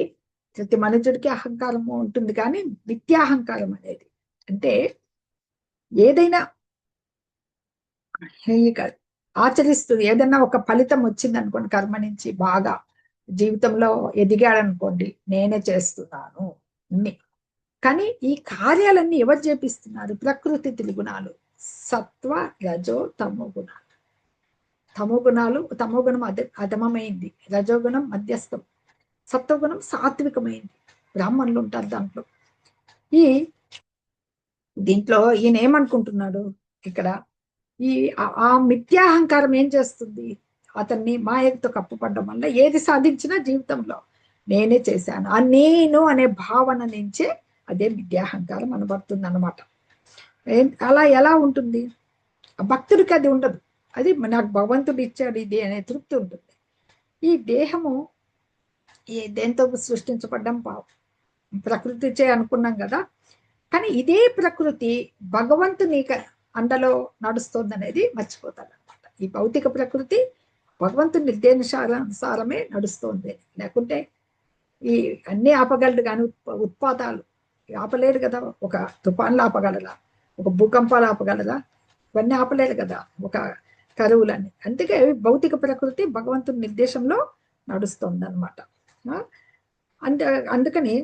A: ప్రతి మనుషుడికి అహంకారము ఉంటుంది, కానీ మిథ్యాహంకారం అనేది అంటే ఏదైనా ఆచరిస్తూ ఏదైనా ఒక ఫలితం వచ్చింది అనుకోండి, కర్మ నుంచి బాగా జీవితంలో ఎదిగాడనుకోండి, నేనే చేస్తున్నాను అన్ని. కానీ ఈ కార్యాలన్నీ ఎవరు చేపిస్తున్నారు? ప్రకృతి త్రిగుణాలు, సత్వ రజో తమో గుణాలు. తమోగుణం అధమమైంది, రజోగుణం మధ్యస్థం, సత్వగుణం సాత్వికమైంది. బ్రాహ్మణులు ఉంటారు దాంట్లో. దీంట్లో ఈయన ఏమనుకుంటున్నాడు ఇక్కడ, ఆ మిథ్యాహంకారం ఏం చేస్తుంది? అతన్ని మాయతో కప్పుపడడం వల్ల ఏది సాధించినా జీవితంలో నేనే చేశాను, ఆ నేను అనే భావన నుంచే అదే మిథ్యాహంకారం అనబడుతుంది అనమాట. అలా ఎలా ఉంటుంది? భక్తుడికి అది ఉండదు. అది నాకు భగవంతుడు ఇచ్చాడు ఇది అనే తృప్తి ఉంటుంది. ఈ దేహము దేంతో సృష్టించబడ్డం ప్రకృతిచే అనుకున్నాం కదా. కానీ ఇదే ప్రకృతి భగవంతుని అండలో నడుస్తుంది అనేది మర్చిపోతాడు అనమాట. ఈ భౌతిక ప్రకృతి భగవంతుని నిర్దేశానుసారమే నడుస్తుంది. లేకుంటే ఈ అన్ని ఆపగలడు, కానీ ఉత్పాతాలు ఆపలేడు కదా. ఒక తుఫాన్లు ఆపగలరా? ఒక భూకంపాలు ఆపగలరా? ఇవన్నీ ఆపలేడు కదా, ఒక కరువులన్నీ. అందుకే భౌతిక ప్రకృతి భగవంతుని నిర్దేశంలో నడుస్తుంది అనమాట. అందుకని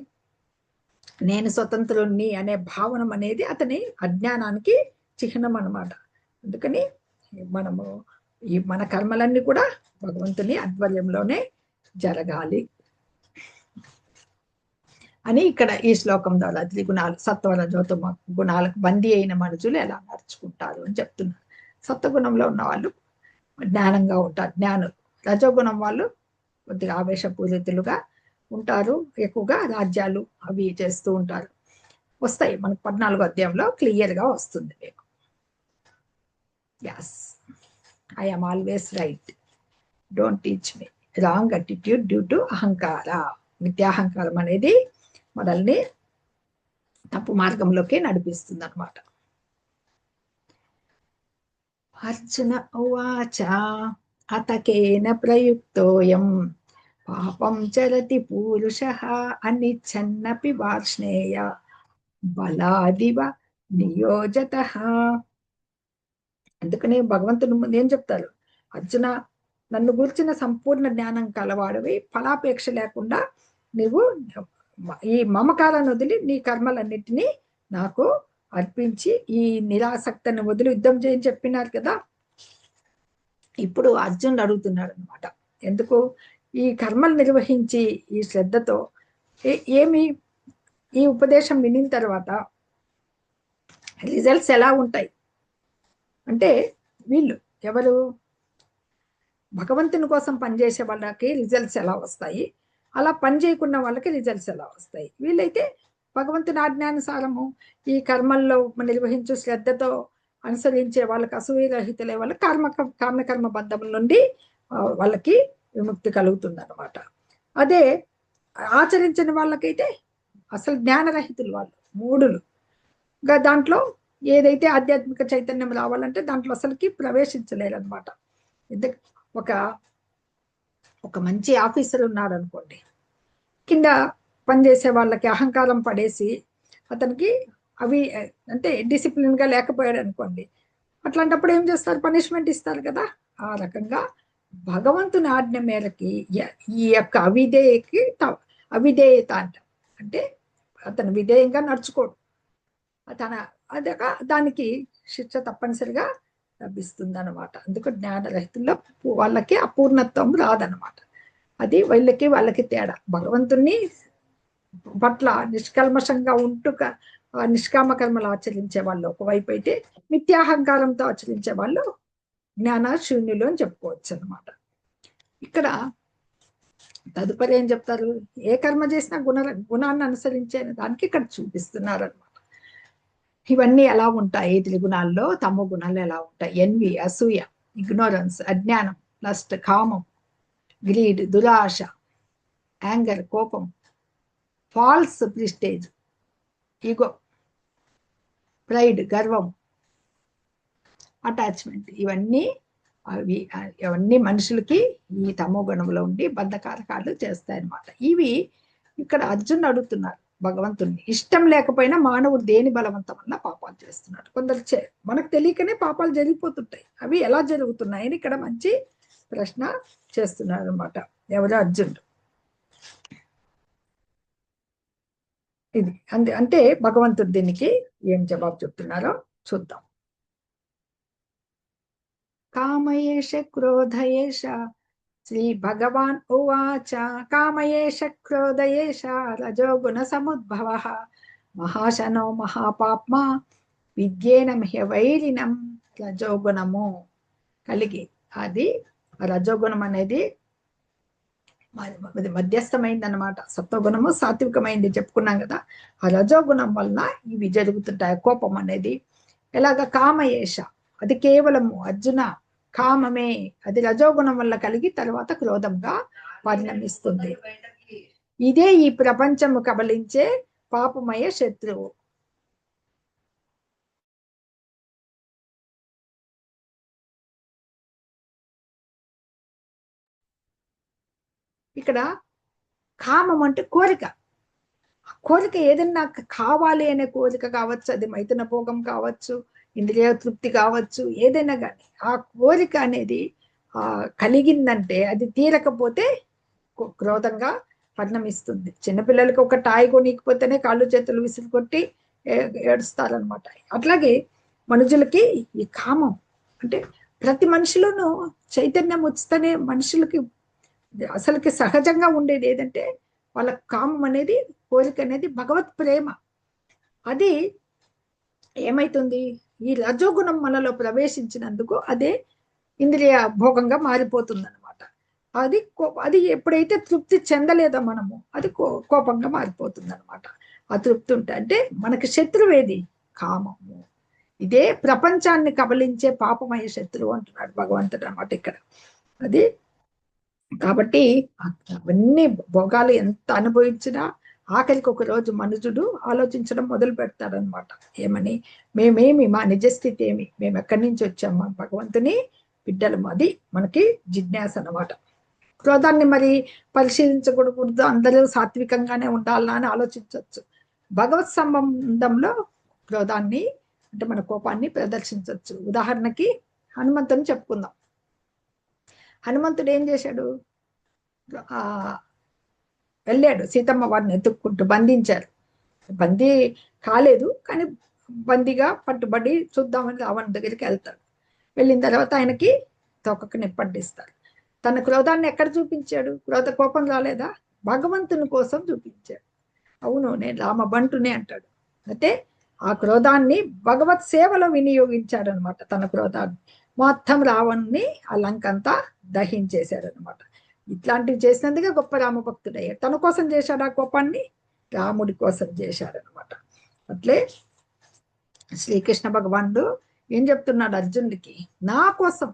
A: నేను స్వతంత్రుణ్ణి అనే భావనం అనేది అతని అజ్ఞానానికి చిహ్నం అనమాట. అందుకని మనము మన కర్మలన్నీ కూడా భగవంతుని ఆధ్వర్యంలోనే జరగాలి అని ఇక్కడ ఈ శ్లోకం ద్వారా త్రిగుణాలు, సత్వర జ్యోతమ గుణాలకు బందీ అయిన మనుషులు ఎలా నడుచుకుంటారు అని చెప్తున్నారు. సత్వగుణంలో ఉన్న వాళ్ళు జ్ఞానంగా ఉంటారు, జ్ఞానులు. రజోగుణం వాళ్ళు కొద్దిగా ఆవేశపూరితులుగా ఉంటారు, ఎక్కువగా రాజ్యాలు అవి చేస్తూ ఉంటారు. వస్తాయి మనకు 14వ అధ్యాయంలో క్లియర్గా వస్తుంది మీకు. yes, I am always right, don't teach me wrong attitude due to అహంకార. మిథ్యాహంకారం అనేది మనల్ని తప్పు మార్గంలోకి నడిపిస్తుంది అనమాట. అర్జున ఉవాచ అతకేన ప్రయుక్తోయం పాపం చరతి పూరుషః అనిచ్ఛన్నపి వార్ష్ణేయ బలాదివ నియోజతః. అందుకనే భగవంతుడు ముందు ఏం చెప్తారు? అర్జున, నన్ను గురించిన సంపూర్ణ జ్ఞానం కలవాడివి, ఫలాపేక్ష లేకుండా నువ్వు ఈ మమకారాన్ని వదిలి నీ కర్మలన్నిటినీ నాకు అర్పించి ఈ నిరాసక్తిని వదిలి యుద్ధం చేయని చెప్పినారు కదా. ఇప్పుడు అర్జునుడు అడుగుతున్నాడు అనమాట, ఎందుకు ఈ కర్మలు నిర్వహించి ఈ శ్రద్ధతో ఏమి ఈ ఉపదేశం వినిన తర్వాత రిజల్ట్స్ ఎలా ఉంటాయి అంటే, వీళ్ళు ఎవరు భగవంతుని కోసం పనిచేసే వాళ్ళకి రిజల్ట్స్ ఎలా వస్తాయి, అలా పని చేయకున్న వాళ్ళకి రిజల్ట్స్ ఎలా వస్తాయి? వీళ్ళైతే భగవంతుని ఆజ్ఞానుసారము ఈ కర్మల్లో నిర్వహించు శ్రద్ధతో అనుసరించే వాళ్ళకి, అసూయరహితులే వాళ్ళకి కామ్యకర్మ బంధముల నుండి వాళ్ళకి విముక్తి కలుగుతుంది అనమాట. అదే ఆచరించిన వాళ్ళకైతే అసలు జ్ఞానరహితులు, వాళ్ళు మూఢులు. దాంట్లో ఏదైతే ఆధ్యాత్మిక చైతన్యం రావాలంటే దాంట్లో అసలుకి ప్రవేశించలేరు అనమాట. ఒక మంచి ఆఫీసర్ ఉన్నాడు అనుకోండి, కింద పనిచేసే వాళ్ళకి అహంకారం పడేసి అతనికి అవి అంటే డిసిప్లిన్గా లేకపోయాడు అనుకోండి, అట్లాంటప్పుడు ఏం చేస్తారు? పనిష్మెంట్ ఇస్తారు కదా. ఆ రకంగా భగవంతుని ఆజ్ఞ మేరకి ఈ యొక్క అవిధేయత అంట, అంటే అతను విధేయంగా నడుచుకోడు, తన అదక దానికి శిక్ష తప్పనిసరిగా లభిస్తుంది అనమాట. అందుకు జ్ఞానరహితుల్లో వాళ్ళకి అపూర్ణత్వం రాదనమాట. అది వాళ్ళకి తేడా. భగవంతుణ్ణి పట్ల నిష్కల్మషంగా ఉంటూ నిష్కామ కర్మలు ఆచరించే వాళ్ళు ఒకవైపు అయితే, మిథ్యాహంకారంతో ఆచరించే వాళ్ళు జ్ఞాన శూన్యులు అని చెప్పుకోవచ్చు అనమాట. ఇక్కడ తదుపరి ఏం చెప్తారు, ఏ కర్మ చేసినా గుణాన్ని అనుసరించే దానికి ఇక్కడ చూపిస్తున్నారు అనమాట. ఇవన్నీ ఎలా ఉంటాయి త్రిగుణాల్లో, తమో గుణాలు ఎలా ఉంటాయి? ఎన్వి, అసూయ, ఇగ్నోరెన్స్, అజ్ఞానం, లస్ట్, కామం, గ్రీడ్, దురాశ, యాంగర్, కోపం, ఫాల్స్ ప్రిస్టేజ్, ఈగో, ప్రైడ్, గర్వం, అటాచ్మెంట్, ఇవన్నీ మనుషులకి ఈ తమో గుణంలో ఉండి బంధకారకాలు చేస్తాయన్నమాట. ఇవి ఇక్కడ అర్జున్ అడుగుతున్నారు భగవంతుణ్ణి. ఇష్టం లేకపోయినా మానవుడు దేని బలవంతం వల్ల పాపాలు చేస్తున్నాడు? కొందరు మనకు తెలియకనే పాపాలు జరిగిపోతుంటాయి. అవి ఎలా జరుగుతున్నాయని ఇక్కడ మంచి ప్రశ్న చేస్తున్నారు అనమాట ఎవరు, అర్జునుడు. ఇది అంటే భగవంతుడు దీనికి ఏం జవాబు చెప్తున్నారో చూద్దాం. కామయేష క్రోధయేష శ్రీ భగవాన్ ఉవాచ కామయేష క్రోధయేష రజోగుణ సముద్భవ మహాశనో మహాపాప్మా విద్యేన వైరినం. రజోగుణము కలిగి, అది రజోగుణం అనేది మధ్యస్థమైంది అనమాట. సత్వగుణము సాత్వికమైంది చెప్పుకున్నాం కదా. ఆ రజోగుణం వలన ఇవి జరుగుతుంటాయి. కోపం అనేది ఎలాగ, కామయేష అది కేవలము అర్జున కామమే, అది రజోగుణం వల్ల కలిగి తర్వాత క్రోధంగా పరిణమిస్తుంది. ఇదే ఈ ప్రపంచము కబలించే పాపమయ శత్రువు. ఇక్కడ కామం అంటే కోరిక. కోరిక ఏదన్నా కావాలి అనే కోరిక కావచ్చు, అది మైథున భోగం కావచ్చు, ఇంద్రియ తృప్తి కావచ్చు, ఏదైనా కానీ ఆ కోరిక అనేది కలిగిందంటే అది తీరకపోతే క్రోధంగా పరిణమిస్తుంది. చిన్నపిల్లలకి ఒక టాయ్ కొనికపోతేనే కాళ్ళు చేతులు విసిరి కొట్టి ఏడుస్తారనమాట. అట్లాగే మనుషులకి ఈ కామం అంటే ప్రతి మనిషిలోనూ చైతన్యం వచ్చితేనే మనుషులకి అసలుకి సహజంగా ఉండేది ఏదంటే వాళ్ళ కామం అనేది, కోరిక అనేది భగవత్ ప్రేమ. అది ఏమైతుంది, ఈ రజోగుణం మనలో ప్రవేశించినందుకు అదే ఇంద్రియ భోగంగా మారిపోతుంది అనమాట. అది ఎప్పుడైతే తృప్తి చెందలేదో మనము, అది కోపంగా మారిపోతుంది అనమాట. ఆ తృప్తి ఉంటే అంటే మనకి శత్రువేది కామము. ఇదే ప్రపంచాన్ని కబలించే పాపమయ శత్రువు అంటున్నాడు భగవంతుడు అనమాట ఇక్కడ. అది కాబట్టి అవన్నీ భోగాలు ఎంత అనుభవించినా ఆఖరికి ఒక రోజు మనుషుడు ఆలోచించడం మొదలు పెడతాడనమాట. ఏమని, మేమేమి, మా నిజస్థితి ఏమి, మేము ఎక్కడి నుంచి వచ్చాము, భగవంతుని బిడ్డలము. అది మనకి జిజ్ఞాస అనమాట. క్రోధాన్ని మరి పరిశీలించకూడదు, అందరూ సాత్వికంగానే ఉండాలా అని ఆలోచించవచ్చు. భగవత్ సంబంధంలో క్రోధాన్ని అంటే మన కోపాన్ని ప్రదర్శించవచ్చు. ఉదాహరణకి హనుమంతుని చెప్పుకుందాం. హనుమంతుడు ఏం చేశాడు, వెళ్ళాడు సీతమ్మ వారిని ఎత్తుక్కుంటూ, బంధించారు. బందీ కాలేదు కానీ బందీగా పట్టుబడి చూద్దామని రావణ దగ్గరికి వెళ్తాడు. వెళ్ళిన తర్వాత ఆయనకి తొకకు నిప్పంటిస్తారు. తన క్రోధాన్ని ఎక్కడ చూపించాడు? కోపం రాలేదా? భగవంతుని కోసం చూపించాడు. అవును, నేను రామబంటునే అంటాడు. అయితే ఆ క్రోధాన్ని భగవత్ సేవలో వినియోగించాడు అనమాట. తన క్రోధాన్ని మొత్తం రావణ్ణి ఆ లంకంతా దహించేశాడు అనమాట. ఇట్లాంటివి చేసినందుకే గొప్ప రామభక్తుడయ్యాడు. తన కోసం చేశాడు ఆ కోపాన్ని, రాముడి కోసం చేశాడనమాట. అట్లే శ్రీకృష్ణ భగవానుడు ఏం చెప్తున్నాడు అర్జునుడికి, నా కోసం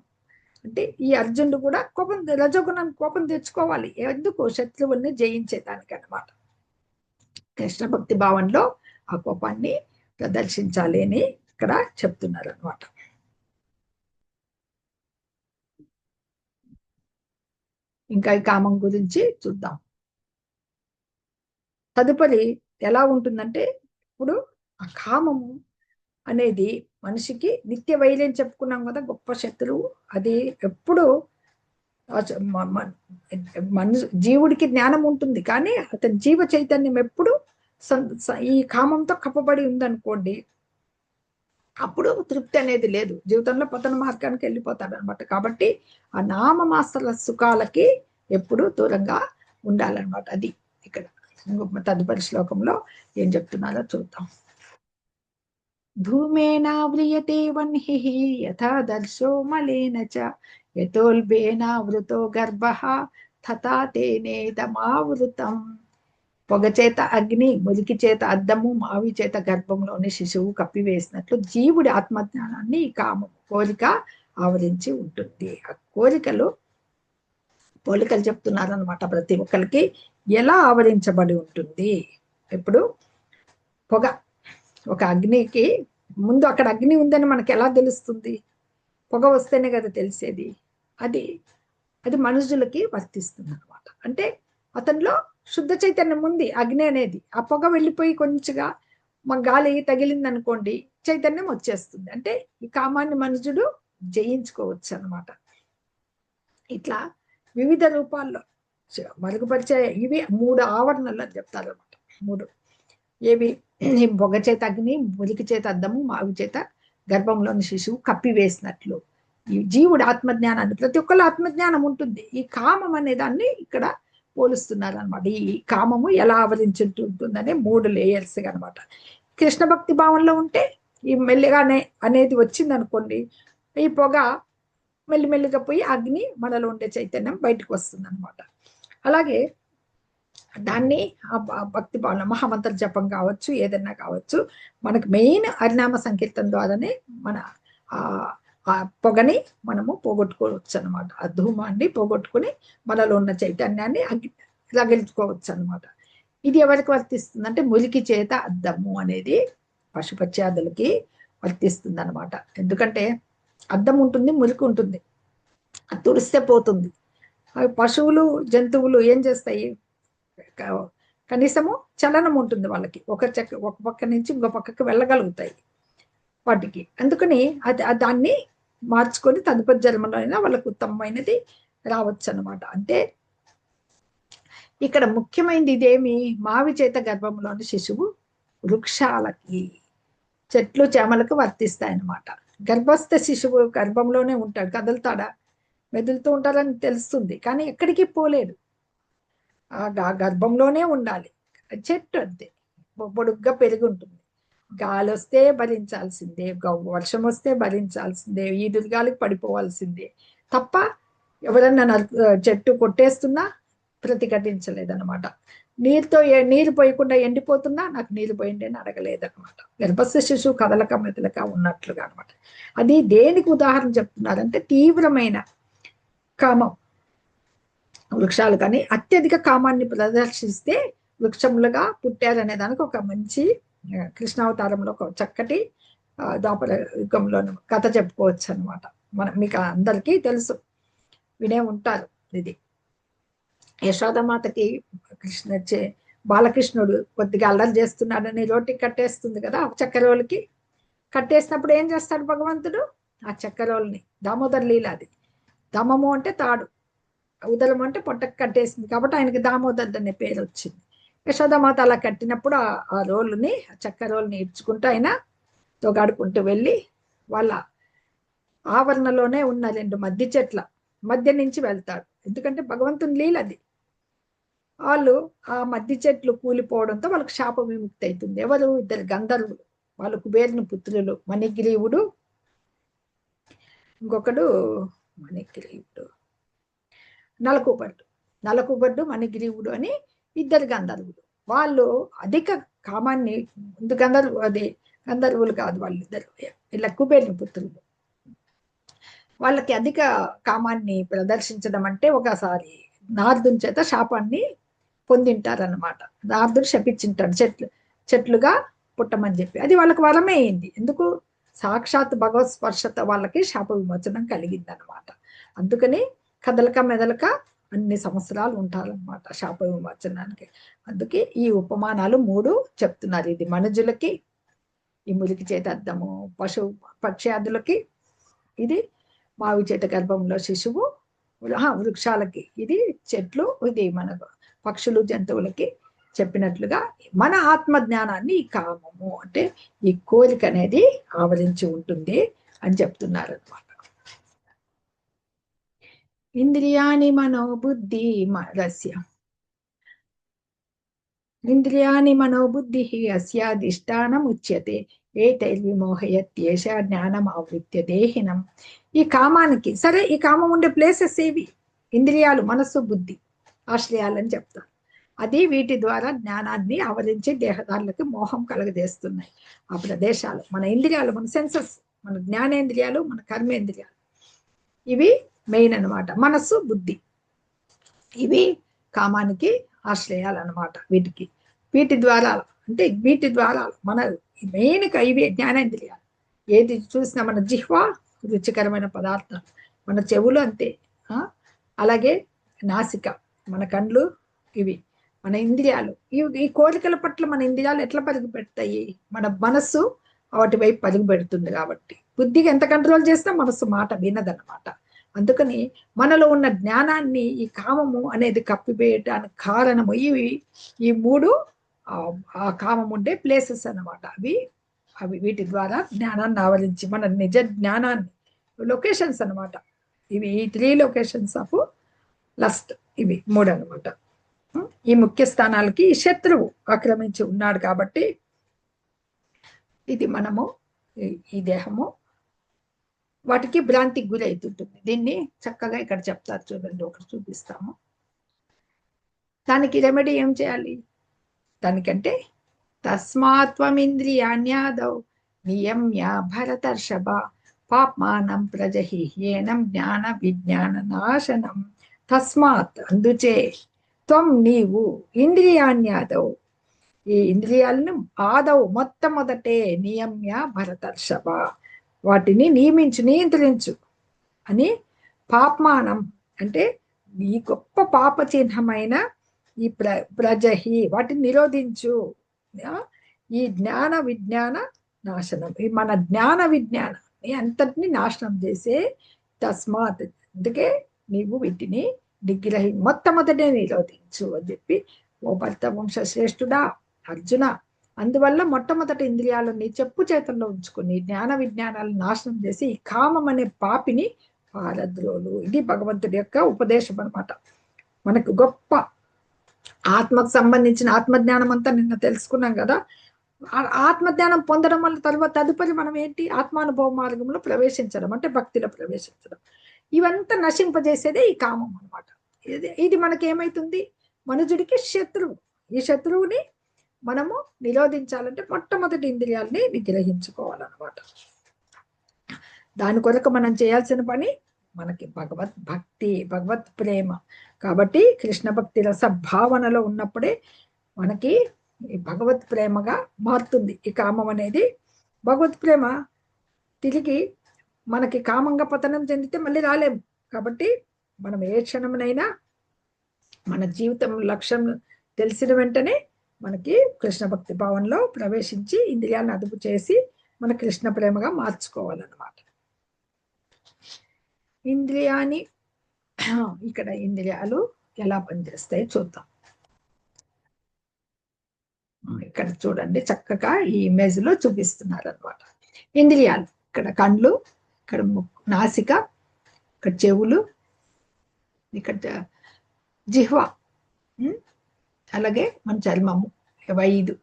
A: అంటే ఈ అర్జునుడు కూడా రజోగుణం కోపం తెచ్చుకోవాలి. ఎందుకు? శత్రువుల్ని జయించేదానికి అనమాట. కృష్ణ భక్తి భావంలో ఆ కోపాన్ని ప్రదర్శించాలి అని ఇక్కడ చెప్తున్నారు అనమాట. ఇంకా ఈ కామం గురించి చూద్దాం. తదుపరి ఎలా ఉంటుందంటే, ఇప్పుడు ఆ కామము అనేది మనిషికి నిత్య వైర్యం చెప్పుకున్నాం కదా, గొప్ప శత్రువు. అది ఎప్పుడు జీవుడికి జ్ఞానం ఉంటుంది కానీ అతని జీవ చైతన్యం ఎప్పుడు ఈ కామంతో కప్పబడి ఉందనుకోండి, అప్పుడు తృప్తి అనేది లేదు, జీవితంలో పతన మార్గానికి వెళ్ళిపోతాడు అనమాట. కాబట్టి ఆ నామమాత్ర సుఖాలకి ఎప్పుడు దూరంగా ఉండాలన్నమాట. అది ఇక్కడ తదుపరి శ్లోకంలో ఏం చెప్తున్నారో చూద్దాం. ధూమేనావ్రియతే వన్హిః యథా దర్శో మలేన చ యతోల్బేనావృతో గర్భః తథా తేనేదమావృతం. పొగ చేత అగ్ని, మురికి చేత అద్దము, మావి చేత గర్భంలోని శిశువు కప్పివేసినట్లు జీవుడి ఆత్మజ్ఞానాన్ని ఈ కామము, కోరిక ఆవరించి ఉంటుంది. ఆ కోరికలు పోలికలు చెప్తున్నారనమాట. ప్రతి ఒక్కరికి ఎలా ఆవరించబడి ఉంటుంది. ఇప్పుడు పొగ, ఒక అగ్నికి ముందు అక్కడ అగ్ని ఉందని మనకి ఎలా తెలుస్తుంది? పొగ వస్తేనే కదా తెలిసేది. అది అది మనుషులకి వర్తిస్తుంది అనమాట. అంటే అతనిలో శుద్ధ చైతన్యం ఉంది, అగ్ని అనేది. ఆ పొగ వెళ్ళిపోయి కొంచెంగా మా గాలి తగిలింది అనుకోండి, చైతన్యం వచ్చేస్తుంది. అంటే ఈ కామాన్ని మనుషుడు జయించుకోవచ్చు అనమాట. ఇట్లా వివిధ రూపాల్లో మరుగుపరిచే ఇవి 3 ఆవరణలు అని చెప్తారు అనమాట. 3 ఏవి? పొగ చేత అగ్ని, మురికి చేత అద్దము, మావి చేత గర్భంలోని శిశువు కప్పివేసినట్లు. ఈ జీవుడు ఆత్మజ్ఞానాన్ని, ప్రతి ఒక్కళ్ళ ఆత్మజ్ఞానం ఉంటుంది. ఈ కామం అనే దాన్ని ఇక్కడ పోలుస్తున్నారు అనమాట. ఈ కామము ఎలా ఆవరించుంటుందనే 3 లేయర్స్ అనమాట. కృష్ణ భక్తి భావంలో ఉంటే ఈ మెల్లిగానే అనేది వచ్చింది అనుకోండి, ఈ పొగ మెల్లిమెల్లిగా పోయి అగ్ని, మనలో ఉండే చైతన్యం బయటకు వస్తుంది అనమాట. అలాగే దాన్ని భక్తి భావన మహామంత్ర జపం కావచ్చు, ఏదన్నా కావచ్చు, మనకు మెయిన్ హరినామ సంకీర్తన ద్వారానే మన ఆ పొగని మనము పోగొట్టుకోవచ్చు అనమాట. ఆ ధూమాన్ని పోగొట్టుకుని మనలో ఉన్న చైతన్యాన్ని రగిల్చుకోవచ్చు అనమాట. ఇది ఎవరికి వర్తిస్తుంది అంటే మురికి చేత అద్దము అనేది పశుపత్యాదులకి వర్తిస్తుంది అనమాట. ఎందుకంటే అద్దం ఉంటుంది, మురికి ఉంటుంది, అది తుడిస్తే పోతుంది. అవి పశువులు, జంతువులు ఏం చేస్తాయి? కనీసము చలనం ఉంటుంది వాళ్ళకి, ఒక పక్క నుంచి ఇంకో పక్కకి వెళ్ళగలుగుతాయి వాటికి. అందుకని దాన్ని మార్చుకొని తదుపరి జన్మలో అయినా వాళ్ళకు ఉత్తమమైనది రావచ్చు అనమాట. అంటే ఇక్కడ ముఖ్యమైనది ఇదేమి? మావి చేత గర్భంలోని శిశువు వృక్షాలకి, చెట్లు చేమలకు వర్తిస్తాయన్నమాట. గర్భస్థ శిశువు గర్భంలోనే ఉంటాడు, కదులుతాడా? మెదులుతూ ఉంటారని తెలుస్తుంది, కానీ ఎక్కడికి పోలేడు, ఆ గర్భంలోనే ఉండాలి. చెట్టు అంతే, పొడుగ్గా పెరిగి ఉంటుంది. గాలి వస్తే భరించాల్సిందే, వర్షం వస్తే భరించాల్సిందే, ఈదురుగాలికి పడిపోవాల్సిందే తప్ప ఎవరన్నా చెట్టు కొట్టేస్తున్నా ప్రతిఘటించలేదన్నమాట. నీరు పోయకుండా ఎండిపోతున్నా నాకు నీరు పోయింది అని అడగలేదన్నమాట. గర్భస్థ శిశువు కదలక మెదలక ఉన్నట్లుగా అనమాట. అది దేనికి ఉదాహరణ చెప్తున్నారంటే తీవ్రమైన కామం వృక్షాలు కానీ అత్యధిక కామాన్ని ప్రదర్శిస్తే వృక్షములుగా పుట్టారనే దానికి ఒక మంచి కృష్ణావతారంలో ఒక చక్కటి ద్వాపర యుగంలోని కథ చెప్పుకోవచ్చు అనమాట. మీకు అందరికీ తెలుసు, వినే ఉంటారు. ఇది యశోదమాతకి బాలకృష్ణుడు కొద్దిగా అల్లరి చేస్తున్నాడని రోటికి కట్టేస్తుంది కదా, చక్కెరోలికి కట్టేసినప్పుడు ఏం చేస్తాడు భగవంతుడు? ఆ చక్కెరోల్ని, దామోదర్ లీల అది. దమము అంటే తాడు, ఉదరం అంటే పొట్టకు కట్టేసింది కాబట్టి ఆయనకి దామోదర్ అనే పేరు వచ్చింది. యశోదమాత అలా కట్టినప్పుడు ఆ రోలుని, ఆ చక్క రోల్ని ఇడ్చుకుంటూ ఆయన తోగాడుకుంటూ వెళ్ళి వాళ్ళ ఆవరణలోనే ఉన్న 2 మద్ది చెట్ల మధ్య నుంచి వెళ్తాడు. ఎందుకంటే భగవంతుని లీలది. వాళ్ళు ఆ మద్ది చెట్లు కూలిపోవడంతో వాళ్ళకి శాప విముక్తి అవుతుంది. ఎవరు? 2 గంధర్వులు, వాళ్ళు కుబేరుని పుత్రులు, మణిగ్రీవుడు, ఇంకొకడు మణిగ్రీవుడు నలకుబడ్డు మణిగ్రీవుడు అని 2 గంధర్వులు. వాళ్ళు అధిక కామాన్ని, గంధర్వులు కాదు వాళ్ళిద్దరు, ఇలా కుబేరుని పుత్రులు. వాళ్ళకి అధిక కామాన్ని ప్రదర్శించడం అంటే ఒకసారి నారదుని చేత శాపాన్ని పొందింటారనమాట. నారదుడు శపించింటాడు చెట్లుగా పుట్టమని చెప్పి. అది వాళ్ళకి వరమే అయింది. ఎందుకు? సాక్షాత్ భగవత్ స్పర్శత వాళ్ళకి శాప విమోచనం కలిగింది అనమాట. అందుకని కదలక మెదలక అన్ని సంవత్సరాలు ఉంటారనమాట శాప విమోచనానికి. అందుకే ఈ ఉపమానాలు 3 చెప్తున్నారు. ఇది మనుజులకి, ఈ మురికి చేత అద్దము పశు పక్ష్యాదులకి, ఇది మావి చేత గర్భంలో శిశువు వృక్షాలకి, ఇది చెట్లు, ఇది మన పక్షులు జంతువులకి చెప్పినట్లుగా మన ఆత్మ జ్ఞానాన్ని ఈ కామము అంటే ఈ కోరిక అనేది ఆవరించి ఉంటుంది అని చెప్తున్నారు అనమాట. ఇంద్రియాణి మనోబుద్ధి రస్య ఇంద్రియాణి మనోబుద్ధి అస్యాధిష్టానం ఉచ్యతే ఏతైర్విమోహయత్యేష జ్ఞానం ఆవృత్య దేహినం. ఈ కామానికి సరే, ఈ కామం ఉండే ప్లేసెస్ ఏవి? ఇంద్రియాలు, మనస్సు, బుద్ధి ఆశ్రయాలని చెప్తారు. అది వీటి ద్వారా జ్ఞానాన్ని ఆవరించి దేహదారులకు మోహం కలగజేస్తున్నాయి. ఆ ప్రదేశాలు మన ఇంద్రియాలు, మన సెన్సెస్, మన జ్ఞానేంద్రియాలు, మన కర్మేంద్రియాలు, ఇవి మెయిన్ అనమాట. మనస్సు, బుద్ధి, ఇవి కామానికి ఆశ్రయాలు అనమాట. వీటి ద్వారా అంటే వీటి ద్వారా మన మెయిన్ ఇవి జ్ఞానేంద్రియాలు. ఏది చూసినా మన జిహ్వ రుచికరమైన పదార్థాలు, మన చెవులు అంతే, అలాగే నాసిక, మన కండ్లు, ఇవి మన ఇంద్రియాలు. ఈ కోరికల పట్ల మన ఇంద్రియాలు ఎట్లా పరుగు పెడతాయి? మన మనస్సు వాటి వైపు పరుగు పెడుతుంది. కాబట్టి బుద్ధికి ఎంత కంట్రోల్ చేసినా మనస్సు మాట వినదన్నమాట. అందుకని మనలో ఉన్న జ్ఞానాన్ని ఈ కామము అనేది కప్పివేయటానికి కారణము ఈ మూడు ఆ కామం ఉండే ప్లేసెస్ అన్నమాట. అవి వీటి ద్వారా జ్ఞానాన్ని ఆవరించి మన నిజ జ్ఞానాన్ని, లొకేషన్స్ అనమాట. ఇవి 3 లొకేషన్స్ ఆఫ్ లస్ట్, ఇవి 3 అనమాట. ఈ ముఖ్య స్థానాలకి ఈ శత్రువు ఆక్రమించి ఉన్నాడు. కాబట్టి ఇది మనము ఈ దేహము వాటికి భ్రాంతికి గురి అవుతుంటుంది. దీన్ని చక్కగా ఇక్కడ చెప్తారు, చూడండి, ఒకటి చూపిస్తాము. దానికి రెమెడీ ఏం చేయాలి? దానికంటే తస్మాత్వమింద్రియాణ్యాదౌ నియమ్య భరతర్షభ పాప్మానం ప్రజహ్యేనం జ్ఞాన విజ్ఞాన నాశనం. తస్మాత్ అందుచే త్వం నీవు ఇంద్రియాణ్యాదౌ ఈ ఇంద్రియాలను ఆదౌ మొట్టమొదటే నియమ్య భరతర్షభ వాటిని నియంత్రించు అని. పాప్మానం అంటే ఈ గొప్ప పాప చిహ్నమైన ఈ ప్రజహి వాటిని నిరోధించు. ఈ జ్ఞాన విజ్ఞాన నాశనం, ఈ మన జ్ఞాన విజ్ఞానాన్ని అంతటిని నాశనం చేసే. తస్మాత్ అందుకే నీవు వీటిని మొట్టమొదటే నిరోధించు అని చెప్పి, ఓ భర్త వంశ శ్రేష్ఠుడా అర్జున, అందువల్ల మొట్టమొదటి ఇంద్రియాలని చెప్పు చేతుల్లో ఉంచుకుని జ్ఞాన విజ్ఞానాలను నాశనం చేసి ఈ కామం అనే పాపిని పారద్రోలు. ఇది భగవంతుడి యొక్క ఉపదేశం అనమాట. మనకు గొప్ప ఆత్మకు సంబంధించిన ఆత్మజ్ఞానం అంతా నిన్న తెలుసుకున్నాం కదా. ఆత్మజ్ఞానం పొందడం వల్ల తర్వాత తదుపరి మనం ఏంటి? ఆత్మానుభవ మార్గంలో ప్రవేశించడం, అంటే భక్తిలో ప్రవేశించడం. ఇవంతా నశింపజేసేదే ఈ కామం అనమాట. ఇది మనకి ఏమైతుంది? మనుజుడికి శత్రువు. ఈ శత్రువుని మనము నిరోధించాలంటే మొట్టమొదటి ఇంద్రియాలని నిగ్రహించుకోవాలన్నమాట. దాని కొరకు మనం చేయాల్సిన పని మనకి భగవత్ భక్తి, భగవత్ ప్రేమ. కాబట్టి కృష్ణ భక్తి రస భావనలో ఉన్నప్పుడే మనకి భగవత్ ప్రేమగా మారుతుంది ఈ కామం అనేది. భగవత్ ప్రేమ తిరిగి మనకి కామంగా పతనం చెందితే మళ్ళీ రాలేము. కాబట్టి మనం ఏ క్షణంనైనా మన జీవితం లక్ష్యం తెలిసిన వెంటనే మనకి కృష్ణ భక్తి భావనలో ప్రవేశించి ఇంద్రియాలను అదుపు చేసి మన కృష్ణ ప్రేమగా మార్చుకోవాలన్నమాట. ఇంద్రియాన్ని ఇక్కడ ఇంద్రియాలు ఎలా పనిచేస్తాయి చూద్దాం. ఇక్కడ చూడండి, చక్కగా ఈ ఇమేజ్ లో చూపిస్తున్నారు అనమాట. ఇంద్రియాలు ఇక్కడ కండ్లు, ఇక్కడ నాసిక, ఇక్కడ చెవులు, ఇక్కడ జిహ్వ, అలాగే మన చర్మము, 5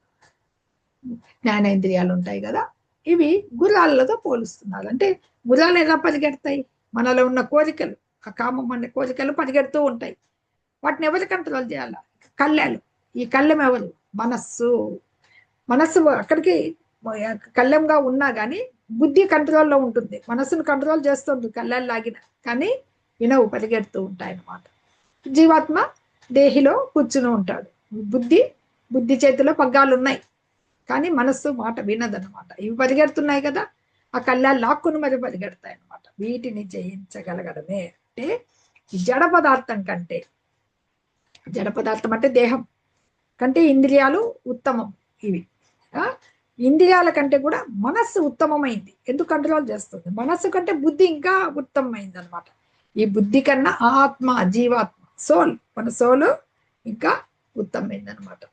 A: జ్ఞానేంద్రియాలు ఉంటాయి కదా. ఇవి గుర్రాలతో పోలుస్తున్నారు. అంటే గుర్రాలు ఎలా పరిగెడతాయి? మనలో ఉన్న కోరికలు, ఆ కామం అనే కోరికలు పరిగెడుతూ ఉంటాయి. వాటిని ఎవరు కంట్రోల్ చేయాలి? కళ్ళెలు. ఈ కళ్ళెం ఎవరు? మనస్సు అక్కడికి కళ్ళెంగా ఉన్నా కానీ బుద్ధి కంట్రోల్లో ఉంటుంది. మనస్సును కంట్రోల్ చేస్తుంది కళ్ళెలు లాగిన, కానీ వినవు, పరిగెడుతూ ఉంటాయి అన్నమాట. జీవాత్మ దేహిలో కూర్చుని ఉంటాడు. బుద్ధి చేతిలో పగ్గాలు ఉన్నాయి, కానీ మనస్సు మాట వినదన్నమాట. ఇవి పరిగెడుతున్నాయి కదా, ఆ కళ్ళాలు లాక్కుని మరి పరిగెడతాయి అన్నమాట. వీటిని జయించగలగడమే అంటే ఈ జడ పదార్థం కంటే, జడ పదార్థం అంటే దేహం కంటే ఇంద్రియాలు ఉత్తమం. ఇవి ఇంద్రియాల కంటే కూడా మనస్సు ఉత్తమమైంది. ఎందుకు కంట్రోల్ చేస్తుంది? మనస్సు కంటే బుద్ధి ఇంకా ఉత్తమమైంది అనమాట. ఈ బుద్ధి కన్నా జీవాత్మ, సోల్, మన సోలు ఇంకా ఉత్తమమైంది అనమాట.